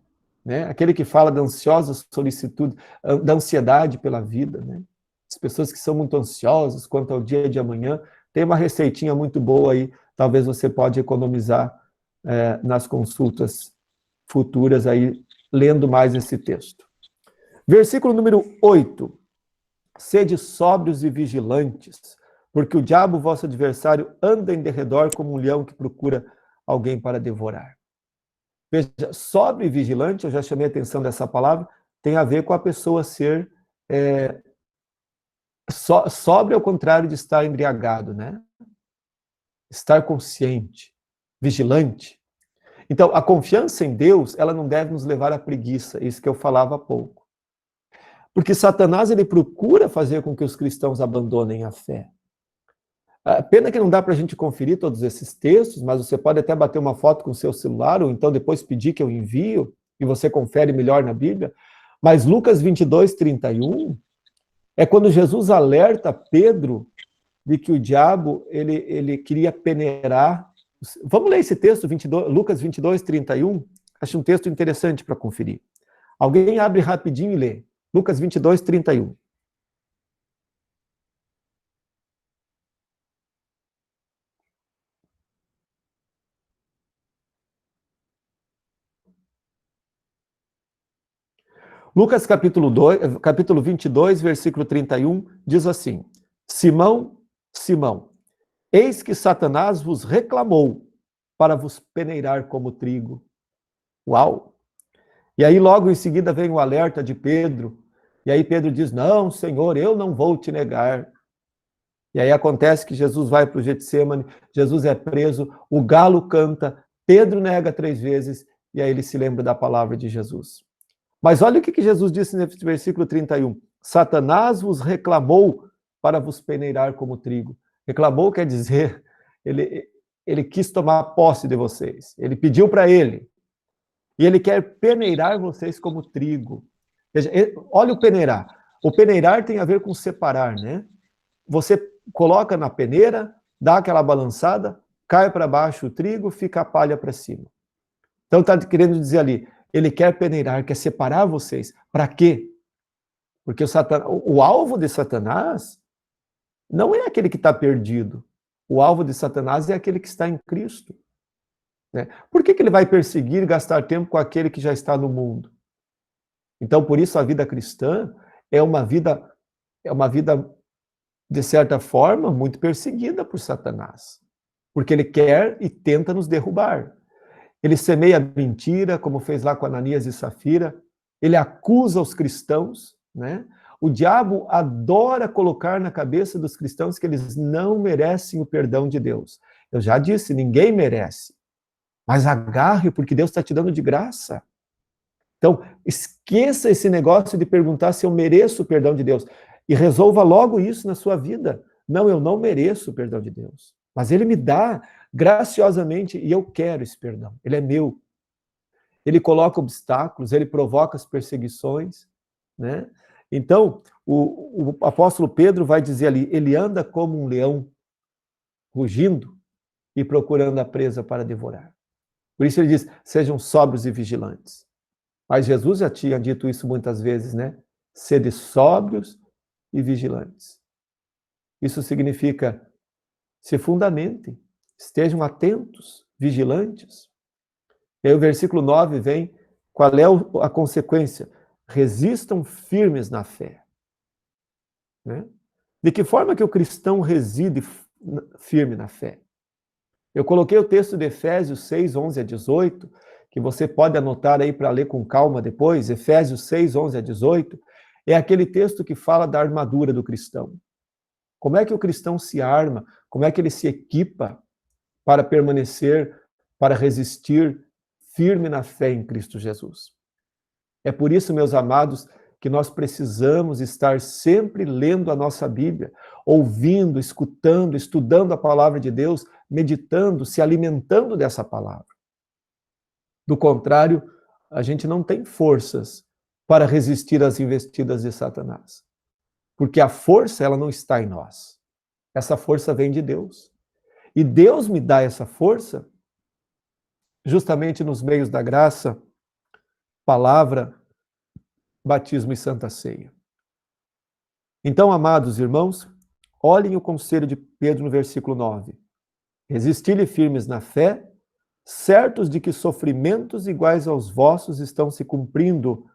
né? Aquele que fala da ansiosa solicitude, da ansiedade pela vida, né? As pessoas que são muito ansiosas quanto ao dia de amanhã, tem uma receitinha muito boa aí, talvez você pode economizar nas consultas futuras aí, lendo mais esse texto. Versículo número 8. Sede sóbrios e vigilantes, porque o diabo, vosso adversário, anda em derredor como um leão que procura alguém para devorar. Veja, sóbrio e vigilante, eu já chamei a atenção dessa palavra, tem a ver com a pessoa ser sóbrio ao contrário de estar embriagado, né? Estar consciente, vigilante. Então, a confiança em Deus, ela não deve nos levar à preguiça, isso que eu falava há pouco. Porque Satanás, ele procura fazer com que os cristãos abandonem a fé. Pena que não dá para a gente conferir todos esses textos, mas você pode até bater uma foto com o seu celular, ou então depois pedir que eu envio, e você confere melhor na Bíblia. Mas Lucas 22, 31, é quando Jesus alerta Pedro de que o diabo, ele queria peneirar. Vamos ler esse texto, Lucas 22, 31? Acho um texto interessante para conferir. Alguém abre rapidinho e lê. Lucas 22, 31. Lucas capítulo 22, versículo 31, diz assim: Simão, Simão, eis que Satanás vos reclamou para vos peneirar como trigo. Uau! E aí logo em seguida vem o alerta de Pedro, e aí Pedro diz, não, Senhor, eu não vou te negar. E aí acontece que Jesus vai para o Getsêmani, Jesus é preso, o galo canta, Pedro nega 3 vezes, e aí ele se lembra da palavra de Jesus. Mas olha o que Jesus disse nesse versículo 31. Satanás vos reclamou para vos peneirar como trigo. Reclamou quer dizer, ele quis tomar posse de vocês. Ele pediu para ele. E ele quer peneirar vocês como trigo. Veja, olha o peneirar. O peneirar tem a ver com separar, né? Você coloca na peneira, dá aquela balançada, cai para baixo o trigo, fica a palha para cima. Então está querendo dizer ali, ele quer peneirar, quer separar vocês. Para quê? Porque o alvo de Satanás não é aquele que está perdido. O alvo de Satanás é aquele que está em Cristo. Né? Por que ele vai perseguir e gastar tempo com aquele que já está no mundo? Então, por isso, a vida cristã é uma vida, de certa forma, muito perseguida por Satanás. Porque ele quer e tenta nos derrubar. Ele semeia mentira, como fez lá com Ananias e Safira. Ele acusa os cristãos, né? O diabo adora colocar na cabeça dos cristãos que eles não merecem o perdão de Deus. Eu já disse, ninguém merece. Mas agarre, porque Deus está te dando de graça. Então, esqueça esse negócio de perguntar se eu mereço o perdão de Deus. E resolva logo isso na sua vida. Não, eu não mereço o perdão de Deus. Mas Ele me dá graciosamente e eu quero esse perdão. Ele é meu. Ele coloca obstáculos, Ele provoca as perseguições, né? Então, o apóstolo Pedro vai dizer ali, ele anda como um leão, rugindo e procurando a presa para devorar. Por isso ele diz, sejam sóbrios e vigilantes. Mas Jesus já tinha dito isso muitas vezes, né? Sede sóbrios e vigilantes. Isso significa, se fundamentem, estejam atentos, vigilantes. E aí o versículo 9 vem, qual é a consequência? Resistam firmes na fé. Né? De que forma que o cristão reside firme na fé? Eu coloquei o texto de Efésios 6, 11 a 18, que você pode anotar aí para ler com calma depois, Efésios 6, 11 a 18. É aquele texto que fala da armadura do cristão. Como é que o cristão se arma? Como é que ele se equipa para permanecer, para resistir firme na fé em Cristo Jesus? É por isso, meus amados, que nós precisamos estar sempre lendo a nossa Bíblia, ouvindo, escutando, estudando a palavra de Deus, meditando, se alimentando dessa palavra. Do contrário, a gente não tem forças para resistir às investidas de Satanás. Porque a força, ela não está em nós. Essa força vem de Deus. E Deus me dá essa força justamente nos meios da graça, palavra, batismo e santa ceia. Então, amados irmãos, olhem o conselho de Pedro no versículo 9. Resisti-lhe firmes na fé, certos de que sofrimentos iguais aos vossos estão se cumprindo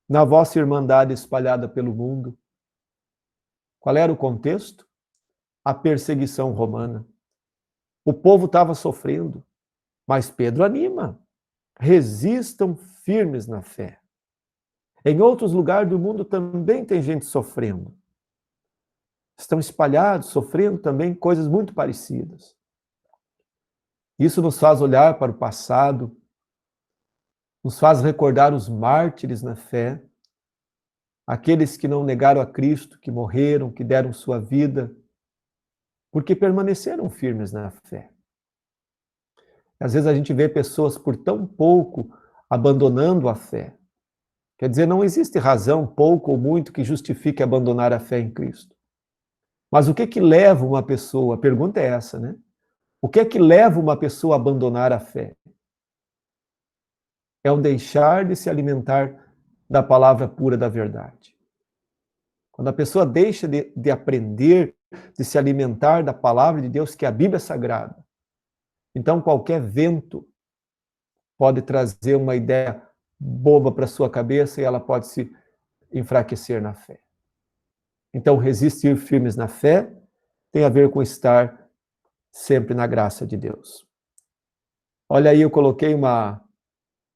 na vossa irmandade espalhada pelo mundo. Qual era o contexto? A perseguição romana. O povo estava sofrendo, mas Pedro anima. Resistam firmes na fé. Em outros lugares do mundo também tem gente sofrendo. Estão espalhados, sofrendo também coisas muito parecidas. Isso nos faz olhar para o passado, nos faz recordar os mártires na fé, aqueles que não negaram a Cristo, que morreram, que deram sua vida, porque permaneceram firmes na fé. Às vezes a gente vê pessoas por tão pouco abandonando a fé. Quer dizer, não existe razão, pouco ou muito, que justifique abandonar a fé em Cristo. Mas o que leva uma pessoa, a pergunta é essa, né? O que leva uma pessoa a abandonar a fé? É o deixar de se alimentar da palavra pura da verdade. Quando a pessoa deixa de aprender, de se alimentar da palavra de Deus, que é a Bíblia Sagrada, então qualquer vento pode trazer uma ideia boba para sua cabeça e ela pode se enfraquecer na fé. Então, resistir firmes na fé tem a ver com estar sempre na graça de Deus. Olha aí, eu coloquei uma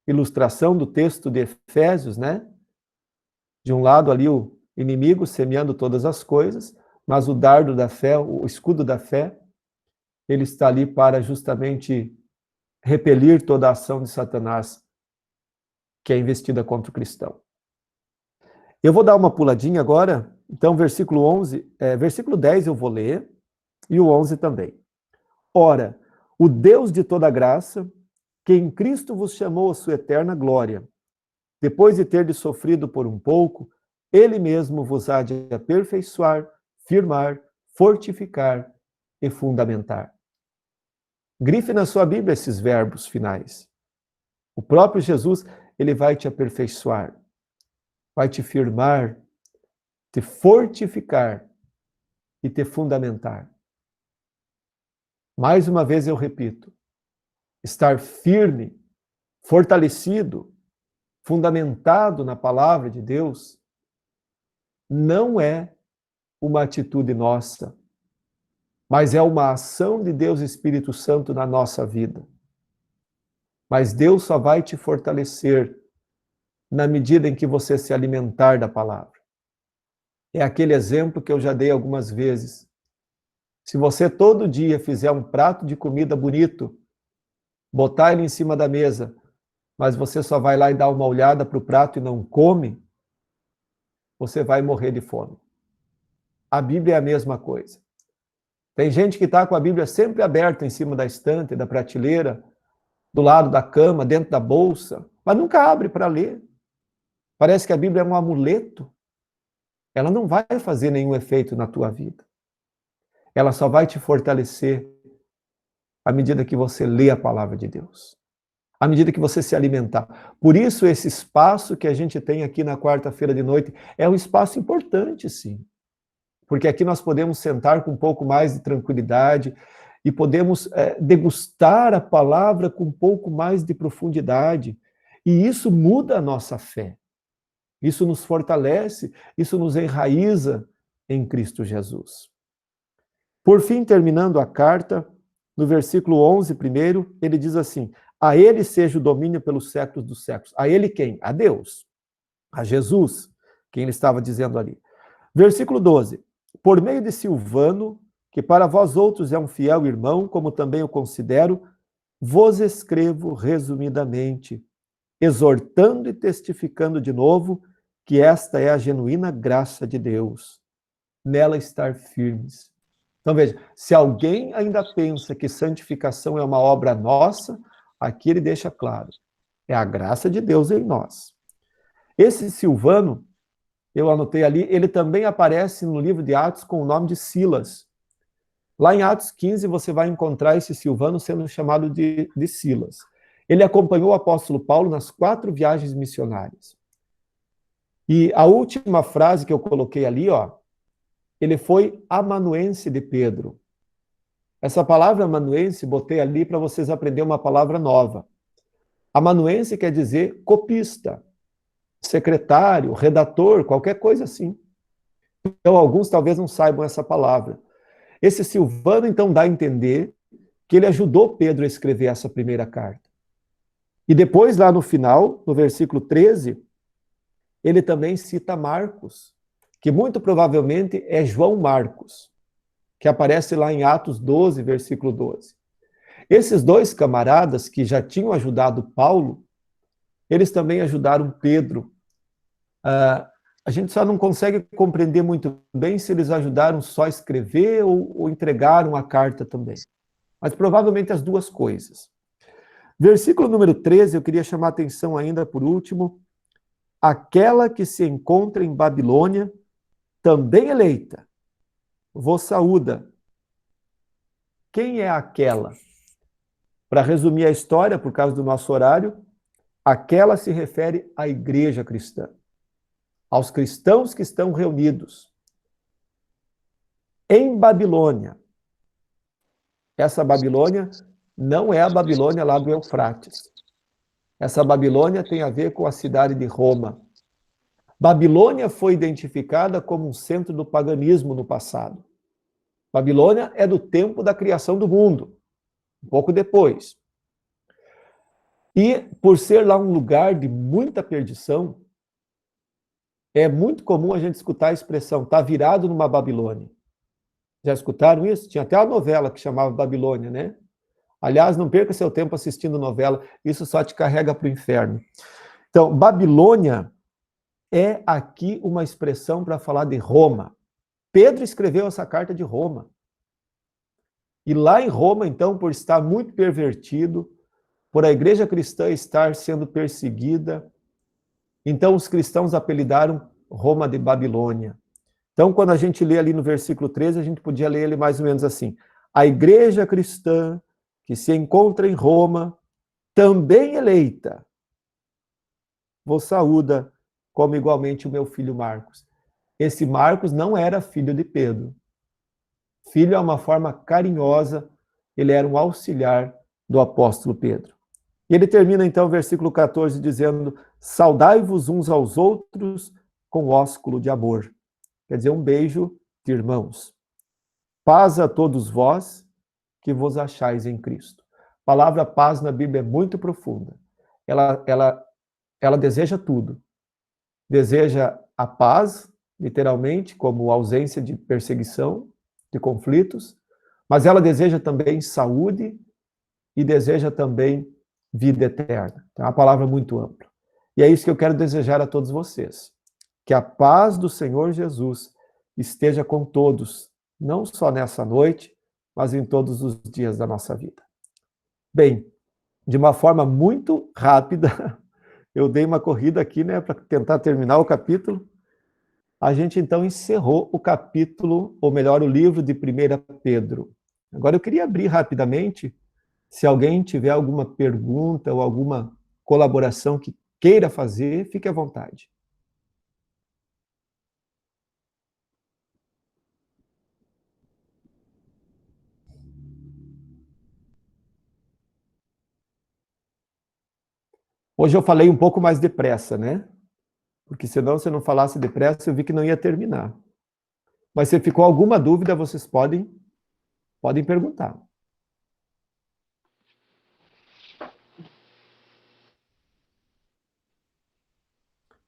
ilustração do texto de Efésios, né? De um lado ali o inimigo semeando todas as coisas, mas o dardo da fé, o escudo da fé, ele está ali para justamente repelir toda a ação de Satanás que é investida contra o cristão. Eu vou dar uma puladinha agora, então versículo 10 eu vou ler, e o 11 também. Ora, o Deus de toda graça, que em Cristo vos chamou a sua eterna glória, depois de terdes sofrido por um pouco, ele mesmo vos há de aperfeiçoar, firmar, fortificar e fundamentar. Grife na sua Bíblia esses verbos finais. O próprio Jesus, ele vai te aperfeiçoar, vai te firmar, te fortificar e te fundamentar. Mais uma vez eu repito, estar firme, fortalecido, fundamentado na palavra de Deus, não é uma atitude nossa, mas é uma ação de Deus Espírito Santo na nossa vida. Mas Deus só vai te fortalecer na medida em que você se alimentar da palavra. É aquele exemplo que eu já dei algumas vezes. Se você todo dia fizer um prato de comida bonito, botar ele em cima da mesa, mas você só vai lá e dá uma olhada para o prato e não come, você vai morrer de fome. A Bíblia é a mesma coisa. Tem gente que está com a Bíblia sempre aberta em cima da estante, da prateleira, do lado da cama, dentro da bolsa, mas nunca abre para ler. Parece que a Bíblia é um amuleto. Ela não vai fazer nenhum efeito na tua vida. Ela só vai te fortalecer à medida que você lê a palavra de Deus. À medida que você se alimentar. Por isso, esse espaço que a gente tem aqui na quarta-feira de noite é um espaço importante, sim. Porque aqui nós podemos sentar com um pouco mais de tranquilidade e podemos degustar a palavra com um pouco mais de profundidade. E isso muda a nossa fé. Isso nos fortalece, isso nos enraiza em Cristo Jesus. Por fim, terminando a carta, no versículo 11 primeiro, ele diz assim: a ele seja o domínio pelos séculos dos séculos. A ele quem? A Deus, a Jesus, quem ele estava dizendo ali. Versículo 12. Por meio de Silvano, que para vós outros é um fiel irmão, como também o considero, vos escrevo resumidamente, exortando e testificando de novo que esta é a genuína graça de Deus, nela estar firmes. Então veja, se alguém ainda pensa que santificação é uma obra nossa, aqui ele deixa claro, é a graça de Deus em nós. Esse Silvano, eu anotei ali, ele também aparece no livro de Atos com o nome de Silas. Lá em Atos 15 você vai encontrar esse Silvano sendo chamado de Silas. Ele acompanhou o apóstolo Paulo nas 4 viagens missionárias. E a última frase que eu coloquei ali, ó, ele foi amanuense de Pedro. Essa palavra amanuense, botei ali para vocês aprenderem uma palavra nova. Amanuense quer dizer copista, secretário, redator, qualquer coisa assim. Então, alguns talvez não saibam essa palavra. Esse Silvano, então, dá a entender que ele ajudou Pedro a escrever essa primeira carta. E depois, lá no final, no versículo 13, ele também cita Marcos, que muito provavelmente é João Marcos, que aparece lá em Atos 12, versículo 12. Esses 2 camaradas que já tinham ajudado Paulo, eles também ajudaram Pedro. A gente só não consegue compreender muito bem se eles ajudaram só a escrever ou entregaram a carta também. Mas provavelmente as 2 coisas. Versículo número 13, eu queria chamar a atenção ainda por último. Aquela que se encontra em Babilônia, também eleita, vos saúda. Quem é aquela? Para resumir a história, por causa do nosso horário, aquela se refere à igreja cristã, aos cristãos que estão reunidos em Babilônia. Essa Babilônia não é a Babilônia lá do Eufrates. Essa Babilônia tem a ver com a cidade de Roma. Babilônia foi identificada como um centro do paganismo no passado. Babilônia é do tempo da criação do mundo, um pouco depois. E por ser lá um lugar de muita perdição, é muito comum a gente escutar a expressão, está virado numa Babilônia. Já escutaram isso? Tinha até uma novela que chamava Babilônia, né? Aliás, não perca seu tempo assistindo novela, isso só te carrega para o inferno. Então, Babilônia é aqui uma expressão para falar de Roma. Pedro escreveu essa carta de Roma. E lá em Roma, então, por estar muito pervertido, por a igreja cristã estar sendo perseguida, então os cristãos apelidaram Roma de Babilônia. Então, quando a gente lê ali no versículo 13, a gente podia ler ele mais ou menos assim. A igreja cristã que se encontra em Roma, também eleita, vos saúda, como igualmente o meu filho Marcos. Esse Marcos não era filho de Pedro. Filho é uma forma carinhosa, ele era um auxiliar do apóstolo Pedro. E ele termina então o versículo 14 dizendo, saudai-vos uns aos outros com ósculo de amor. Quer dizer, um beijo de irmãos. Paz a todos vós que vos achais em Cristo. A palavra paz na Bíblia é muito profunda. Ela deseja tudo. Deseja a paz, literalmente, como ausência de perseguição, de conflitos, mas ela deseja também saúde e deseja também vida eterna. Então, é uma palavra muito ampla. E é isso que eu quero desejar a todos vocês. Que a paz do Senhor Jesus esteja com todos, não só nessa noite, mas em todos os dias da nossa vida. Bem, de uma forma muito rápida, eu dei uma corrida aqui, né, para tentar terminar o capítulo. A gente então encerrou o capítulo, ou melhor, o livro de 1 Pedro. Agora eu queria abrir rapidamente, se alguém tiver alguma pergunta ou alguma colaboração que queira fazer, fique à vontade. Hoje eu falei um pouco mais depressa, né? Porque senão, se eu não falasse depressa, eu vi que não ia terminar. Mas se ficou alguma dúvida, vocês podem perguntar.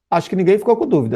Acho que ninguém ficou com dúvida.